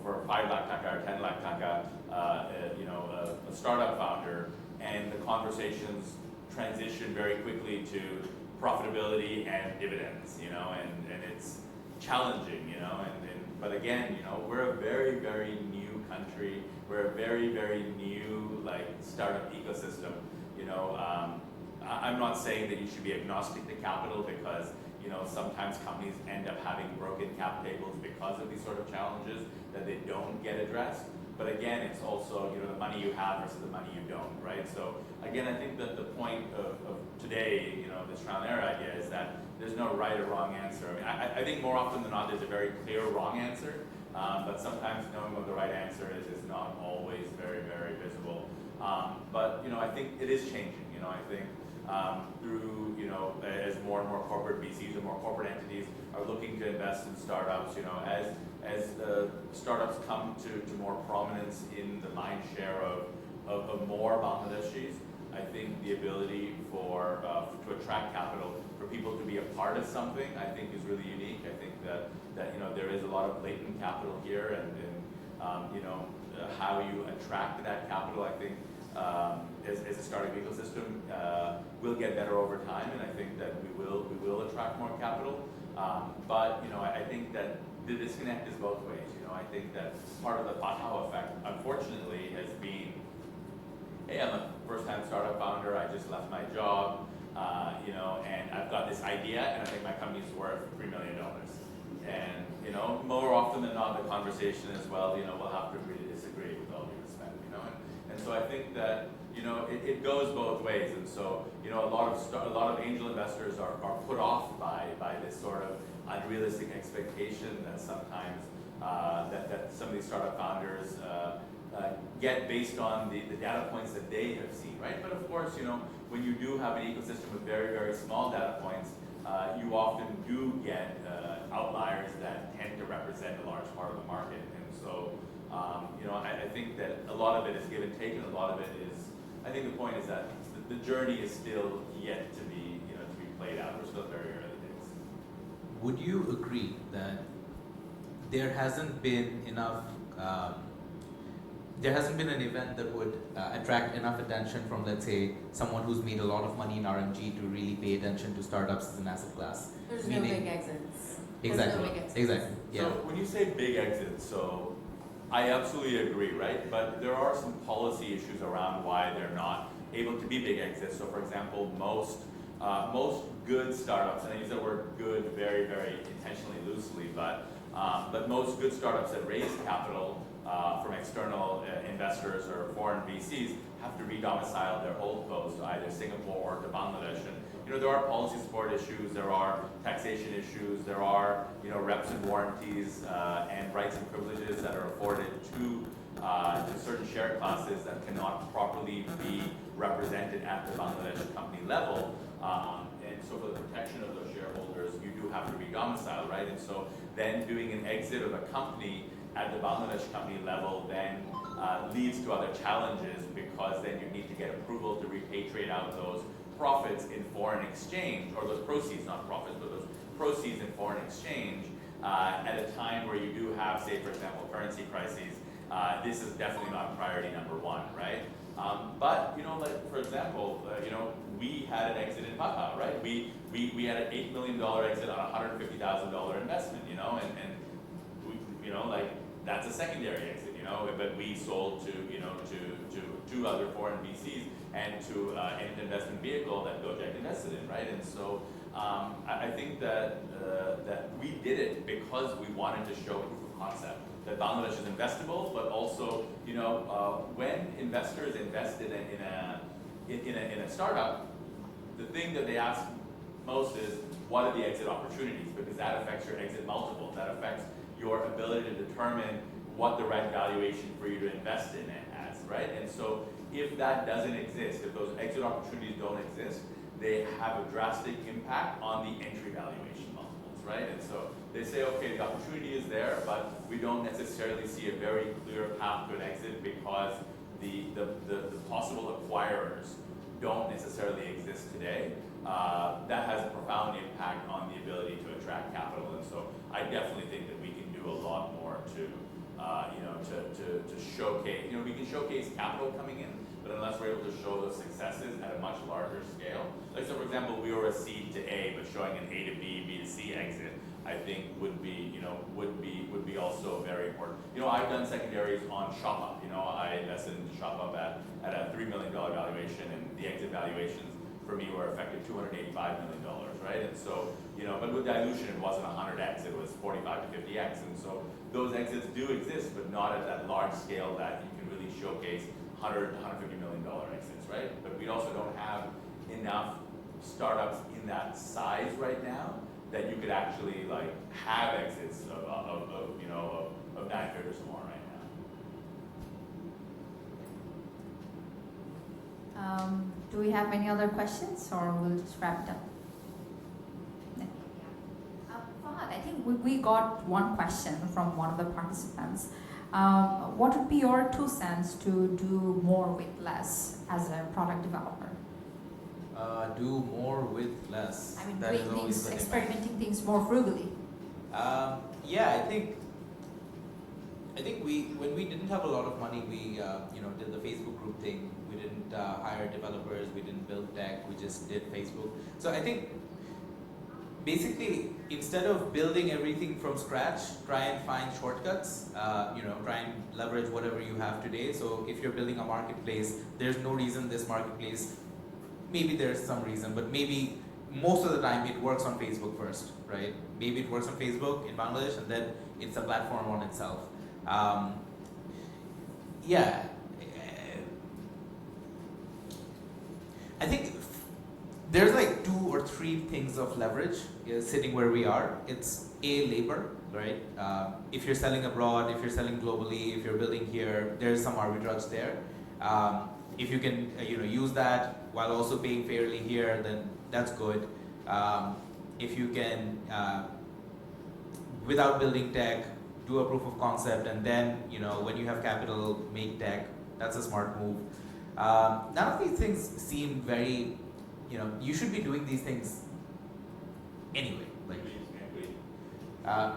for 5 lakh taka or 10 lakh taka, a startup founder, and the conversations transition very quickly to profitability and dividends, and it's challenging, but again, we're a very, very new country. We're a very, very new, startup ecosystem, I'm not saying that you should be agnostic to capital because, sometimes companies end up having broken cap tables because of these sort of challenges that they don't get addressed. But again, it's also, the money you have versus the money you don't, right? So again, I think that the point of today, this trial and error idea is that there's no right or wrong answer. I mean, I think more often than not, there's a very clear wrong answer. but sometimes knowing what the right answer is not always very, very visible. But I think it is changing. I think through as more and more corporate VCs and more corporate entities are looking to invest in startups, as startups come to more prominence in the mind share of more Bangladeshis, I think the ability to attract capital, for people to be a part of something, I think is really unique. I think that there is a lot of latent capital here, and how you attract that capital, I think as a startup ecosystem will get better over time, and I think that we will attract more capital. But I think that the disconnect is both ways. I think that part of the Pathao effect, unfortunately, has been, hey, I'm a first-time startup founder. I just left my job, and I've got this idea, and I think my company's worth $3 million. And more often than not, the conversation is, well, we'll have to agree to disagree, with all due respect. And so I think that it goes both ways. And so a lot of angel investors are put off by this sort of unrealistic expectation that sometimes that some of these startup founders get based on the data points that they have seen, right? But of course, when you do have an ecosystem with very, very small data points, you often do get outliers that tend to represent a large part of the market. And so, I think that a lot of it is give and take, and a lot of it is, I think the point is that the journey is still yet to be played out. We're still very early days. Would you agree that there hasn't been enough, there hasn't been an event that would attract enough attention from, let's say, someone who's made a lot of money in RMG to really pay attention to startups as an asset class? There's no big exits. Exactly. There's no big exits. Exactly. Yeah. So when you say big exits, so I absolutely agree, right? But there are some policy issues around why they're not able to be big exits. So for example, most good startups, and I use the word good very, very intentionally loosely, but most good startups that raise capital from external investors or foreign VCs have to re-domicile their holdcos to either Singapore or to Bangladesh. And there are policy support issues, there are taxation issues, there are reps and warranties and rights and privileges that are afforded to certain share classes that cannot properly be represented at the Bangladesh company level. And so for the protection of those shareholders, you do have to re-domicile, right? And so then doing an exit of a company at the Bangladesh company level then leads to other challenges, because then you need to get approval to repatriate out those profits in foreign exchange, or those proceeds, not profits, but those proceeds in foreign exchange at a time where you do have, say, for example, currency crises. This is definitely not priority number one, right? But like for example, we had an exit in Pathao, right? We had an $8 million exit on a $150,000 investment, and we, like that's a secondary exit, but we sold to two other foreign VCs and to an investment vehicle that Gojek invested in, right? And so I think that we did it because we wanted to show proof of concept that Bangladesh is investable, but also when investors invest in a startup, the thing that they ask most is, what are the exit opportunities? Because that affects your exit multiples. That affects your ability to determine what the right valuation for you to invest in it as, right? And so if that doesn't exist, if those exit opportunities don't exist, they have a drastic impact on the entry valuation multiples, right? And so they say, okay, the opportunity is there, but we don't necessarily see a very clear path to an exit because the possible acquirers don't necessarily exist today. That has a profound impact on the ability to attract capital. And so I definitely think that we can do a lot more to showcase, we can showcase capital coming in, but unless we're able to show those successes at a much larger scale, like so for example, we were a seed to A, but showing an A to B, B to C exit, I think would be also very important. I've done secondaries on ShopUp. I invested in ShopUp at a $3 million valuation, and the exit valuations for me were effective $285 million, right? And so, but with dilution, it wasn't 100x, it was 45 to 50x. And so those exits do exist, but not at that large scale that you can really showcase $100 to $150 million exits, right? But we also don't have enough startups in that size right now that you could actually like have exits of of 9 figures or more right now. Do we have any other questions, or we'll just wrap it up? No. Fahad, I think we got one question from one of the participants. What would be your 2 cents to do more with less as a product developer? Do more with less. I mean, That is doing always things, the demand. experimenting things more frugally. Yeah, I think when we didn't have a lot of money, we did the Facebook group thing. We didn't hire developers. We didn't build tech. We just did Facebook. So I think basically instead of building everything from scratch, try and find shortcuts. Try and leverage whatever you have today. So if you're building a marketplace, there's no reason this marketplace. Maybe there's some reason, but maybe most of the time it works on Facebook first, right? Maybe it works on Facebook in Bangladesh, and then it's a platform on itself. I think there's like 2 or 3 things of leverage sitting where we are. It's labor, right? If you're selling abroad, if you're selling globally, if you're building here, there's some arbitrage there. If you can use that while also paying fairly here, then that's good. If you can, without building tech, do a proof of concept, and then when you have capital, make tech. That's a smart move. None of these things seem very, you should be doing these things anyway. Like,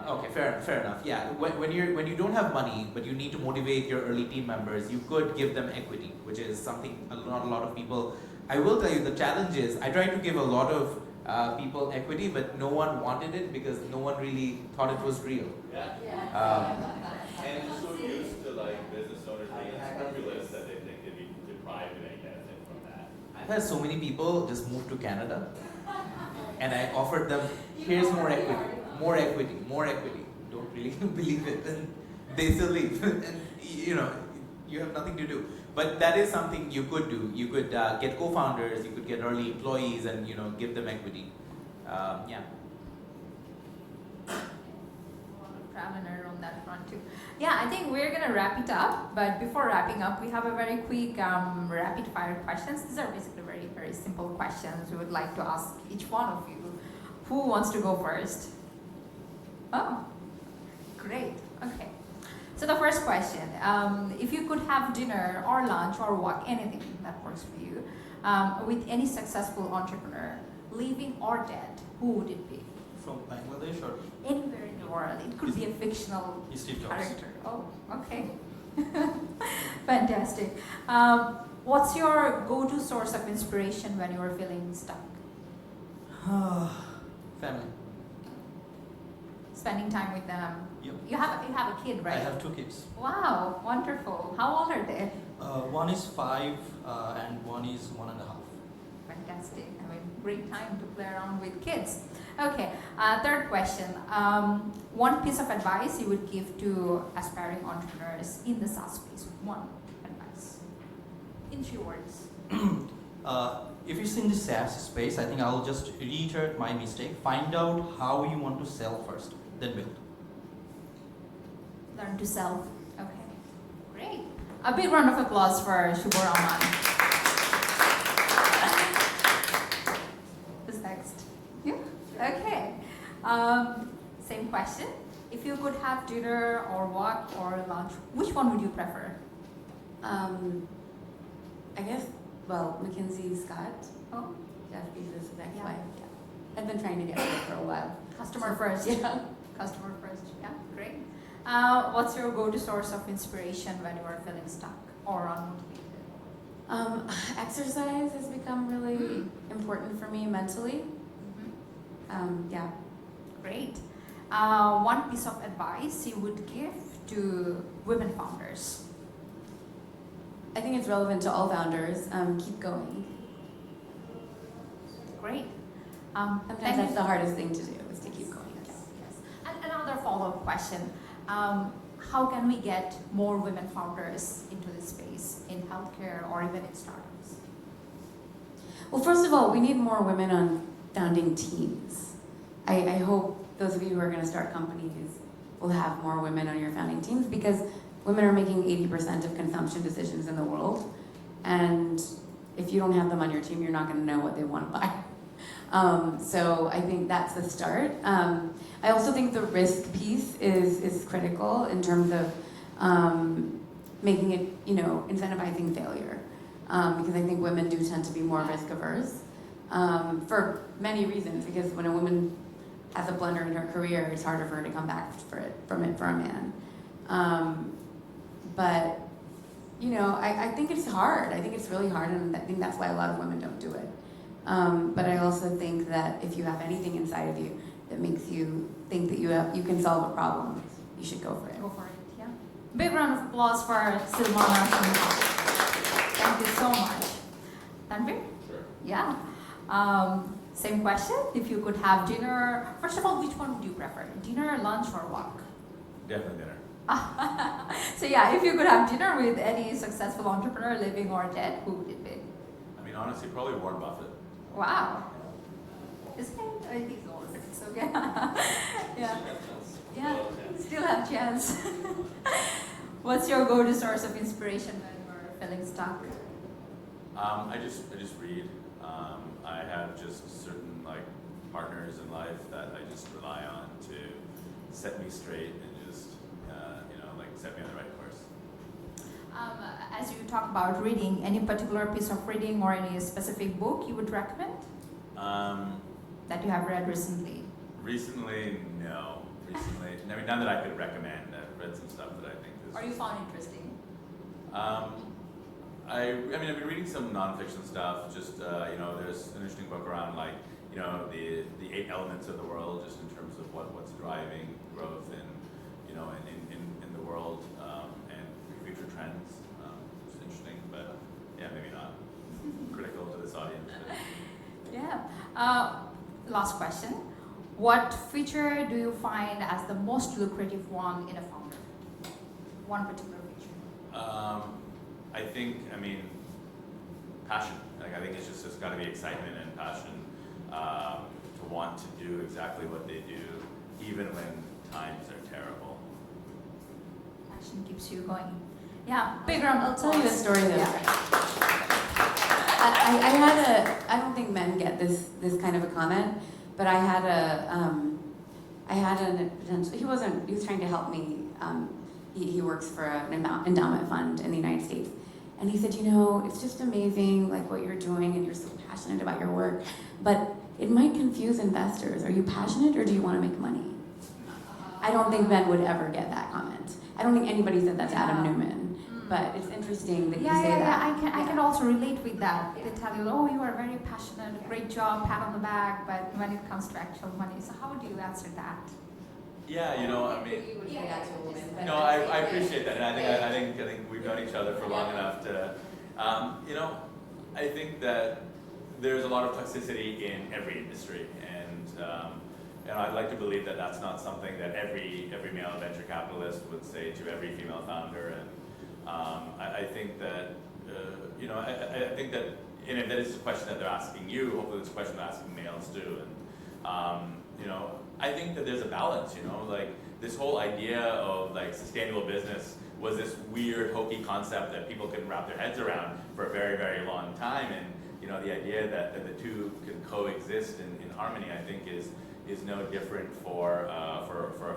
okay, fair enough. Yeah, when you don't have money, but you need to motivate your early team members, you could give them equity, which is something not a lot of people. I will tell you the challenge is I tried to give a lot of people equity, but no one wanted it because no one really thought it was real. And it's so used to like business owners being scrupulous that they think they'd be deprived of any benefit from that. I've had so many people just move to Canada, and I offered them, here's more equity. Don't really believe it, and they still leave, and you have nothing to do. But that is something you could do. You could get co-founders, you could get early employees, and give them equity. Trial and error on that front too. Yeah, I think we're gonna wrap it up. But before wrapping up, we have a very quick rapid fire questions. These are basically very, very simple questions we would like to ask each one of you. Who wants to go first? Oh, great. Okay. So the first question, if you could have dinner or lunch or walk, anything that works for you, with any successful entrepreneur, living or dead, who would it be? From Bangladesh or? Anywhere in the world. It could be a fictional Steve Jobs. character. Oh, okay. Fantastic. What's your go-to source of inspiration when you are feeling stuck? Family. Spending time with them. Yep. You have a kid, right? I have 2 kids. Wow, wonderful. How old are they? One is 5 and one is 1.5. Fantastic. I mean, great time to play around with kids. Okay, third question. One piece of advice you would give to aspiring entrepreneurs in the SaaS space. One advice. In 3 words. If it's in the SaaS space, I think I'll just reiterate my mistake. Find out how you want to sell first, then build. Learn to sell. Okay, great. A big round of applause for Shuvo Rahman. Who's next? You? Okay. Same question. If you could have dinner or walk or lunch, which one would you prefer? I guess, Mackenzie Scott, Oh, Jeff Bezos' ex-wife. Yeah. I've been trying to get her for a while. customer first. Yeah. Customer first. Yeah, great. What's your go-to source of inspiration when you are feeling stuck or unmotivated? Exercise has become really important for me mentally. Yeah. Great. One piece of advice you would give to women founders? I think it's relevant to all founders. Keep going. Great. Sometimes that's the hardest thing to do, is to keep going. Yes. And another follow-up question. How can we get more women founders into this space in healthcare or even in startups? Well, first of all, we need more women on founding teams. I hope those of you who are going to start companies will have more women on your founding teams, because women are making 80% of consumption decisions in the world. And if you don't have them on your team, you're not going to know what they want to buy. So I think that's the start. I also think the risk piece is critical in terms of making it, you know, incentivizing failure. Because I think women do tend to be more risk averse for many reasons. Because when a woman has a blunder in her career, it's harder for her to come back from it for a man. But you know, I think it's hard. I think it's really hard, and I think that's why a lot of women don't do it. But I also think that if you have anything inside of you that makes you think that you can solve a problem, you should go for it. Go for it, yeah. Big round of applause for Sylvana. Thank you so much. Tanveer? Sure. Yeah. Same question. If you could have dinner, first of all, which one would you prefer? Dinner, lunch, or walk? Definitely dinner. So yeah, if you could have dinner with any successful entrepreneur, living or dead, who would it be? I mean, honestly, probably Warren Buffett. Wow. Isn't it? I think he's older, so yeah. Yeah. Yeah, still have chance. What's your go-to source of inspiration when you're feeling stuck? I just read. I have just certain like partners in life that I just rely on to set me straight and just you know, like set me on the right course. As you talk about reading, any particular piece of reading or any specific book you would recommend that you have read recently? Recently, no. Recently, I mean, none that I could recommend. I've read some stuff that I think is. Or you found interesting? I mean, I've been reading some nonfiction stuff. Just you know, there's an interesting book around like, you know, the 8 elements of the world, just in terms of what's driving growth and, you know, in the world, and future trends. It's interesting, but yeah, maybe not critical to this audience. But. Yeah. Last question. What feature do you find as the most lucrative one in a founder? One particular feature. I think, I mean, passion. Like, I think it's got to be excitement and passion to want to do exactly what they do, even when times are terrible. Passion keeps you going. Yeah, big round of I'll tell you a applause. story though. Yeah. I don't think men get this kind of a comment, but I had an potential, he was trying to help me. He works for an endowment fund in the United States. And he said, you know, it's just amazing like what you're doing and you're so passionate about your work, but it might confuse investors. Are you passionate or do you want to make money? I don't think Ben would ever get that comment. I don't think anybody said that to Adam Newman, but it's interesting that you say that. I can also relate with that. They tell you, oh, you are very passionate, great job, pat on the back, but when it comes to actual money, so how do you answer that? Yeah, you know, I mean. You would say that to a woman, but No, I appreciate that, and I think we've known each other for long enough to, you know, I think that there's a lot of toxicity in every industry, and I'd like to believe that that's not something that every male venture capitalist would say to every female founder, and I think that you know, I think that, and if that is a question that they're asking you, hopefully it's a question they're asking males too, and you know. I think that there's a balance, you know, like this whole idea of like sustainable business was this weird hokey concept that people couldn't wrap their heads around for a very, very long time, and you know, the idea that the two can coexist in harmony, I think is no different for a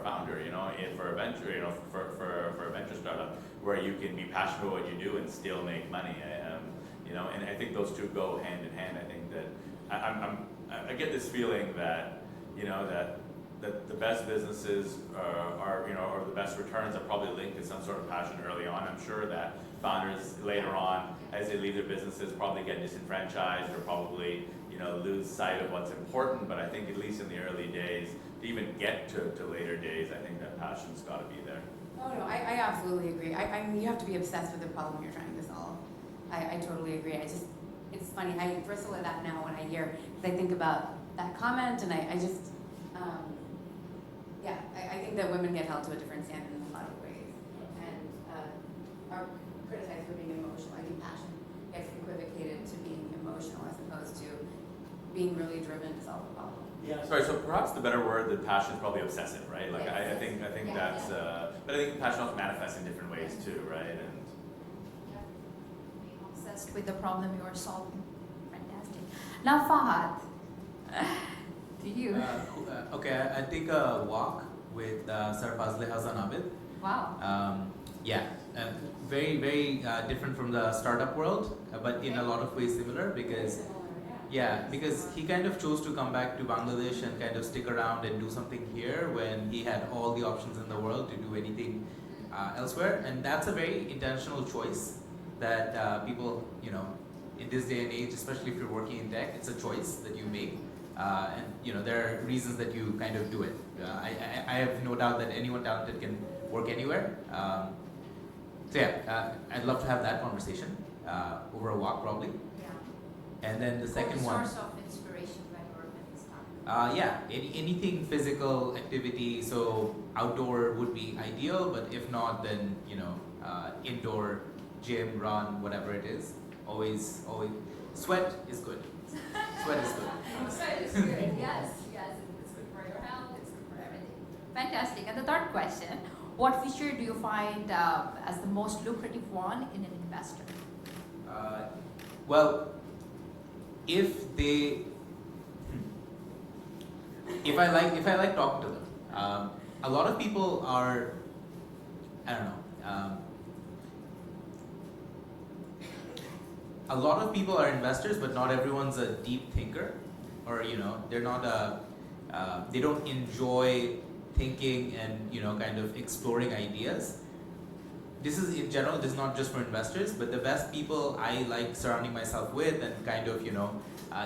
founder, you know, and for a venture, you know, for a venture startup where you can be passionate about what you do and still make money, you know, and I think those two go hand in hand. I think that I get this feeling that, you know, that the best businesses are, you know, or the best returns are probably linked to some sort of passion early on. I'm sure that founders later on, as they leave their businesses, probably get disenfranchised or probably, you know, lose sight of what's important. But I think at least in the early days, to even get to later days, I think that passion's got to be there. Oh no, I absolutely agree. I mean, you have to be obsessed with the problem you're trying to solve. I totally agree. It's funny. I bristle at that now when I hear, because I think about that comment, and I just. Yeah, I think that women get held to a different standard in a lot of ways, and are criticized for being emotional. I think passion gets equivocated to being emotional as opposed to being really driven to solve a problem. Yeah. Sorry, so perhaps the better word than passion is probably obsessive, right? Like Yes. I think Yeah, that's, but I think passion also manifests in different ways too, right? And Yeah. Being obsessed with the problem you are solving. Fantastic. Now, Fahad, to you. Okay, I take a walk with Sir Fazle Hassan Abid. Wow. Yeah, very, very different from the startup world, but in a lot of ways similar because, yeah, because he kind of chose to come back to Bangladesh and kind of stick around and do something here when he had all the options in the world to do anything elsewhere. And that's a very intentional choice that people, you know, in this day and age, especially if you're working in tech, it's a choice that you make. And you know, there are reasons that you kind of do it. I have no doubt that anyone talented can work anywhere. So yeah, I'd love to have that conversation over a walk probably. Yeah. And then the second one. Source of inspiration when you were with this Yeah, anything physical activity. So outdoor would be ideal, but if not, then you know, indoor, gym, run, whatever it is. Always, sweat is good. Sweat is good. Sweat is good. Yes, yes. It's good for your health. It's good for everything. Fantastic. And the third question: what feature do you find as the most lucrative one in an investor? Well, if I like talking to them, a lot of people are, I don't know. A lot of people are investors, but not everyone's a deep thinker, or you know, they're not they don't enjoy thinking and you know, kind of exploring ideas. This is in general. This is not just for investors, but the best people I like surrounding myself with, and kind of you know,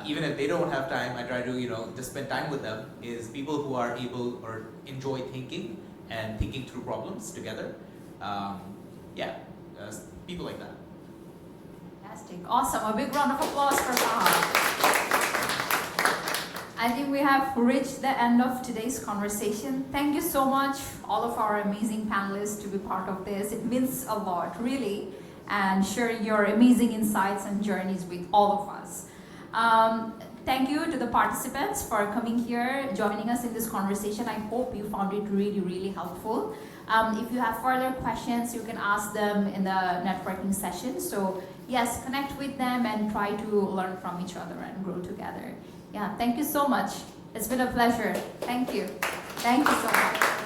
even if they don't have time, I try to you know just spend time with them. Is people who are able or enjoy thinking and thinking through problems together. Yeah, people like that. Fantastic. Awesome. A big round of applause for Fahad. I think we have reached the end of today's conversation. Thank you so much, all of our amazing panelists, to be part of this. It means a lot, really, and sharing your amazing insights and journeys with all of us. Thank you to the participants for coming here, joining us in this conversation. I hope you found it really, really helpful. If you have further questions, you can ask them in the networking session. So yes, connect with them and try to learn from each other and grow together. Yeah, thank you so much. It's been a pleasure. Thank you. Thank you so much.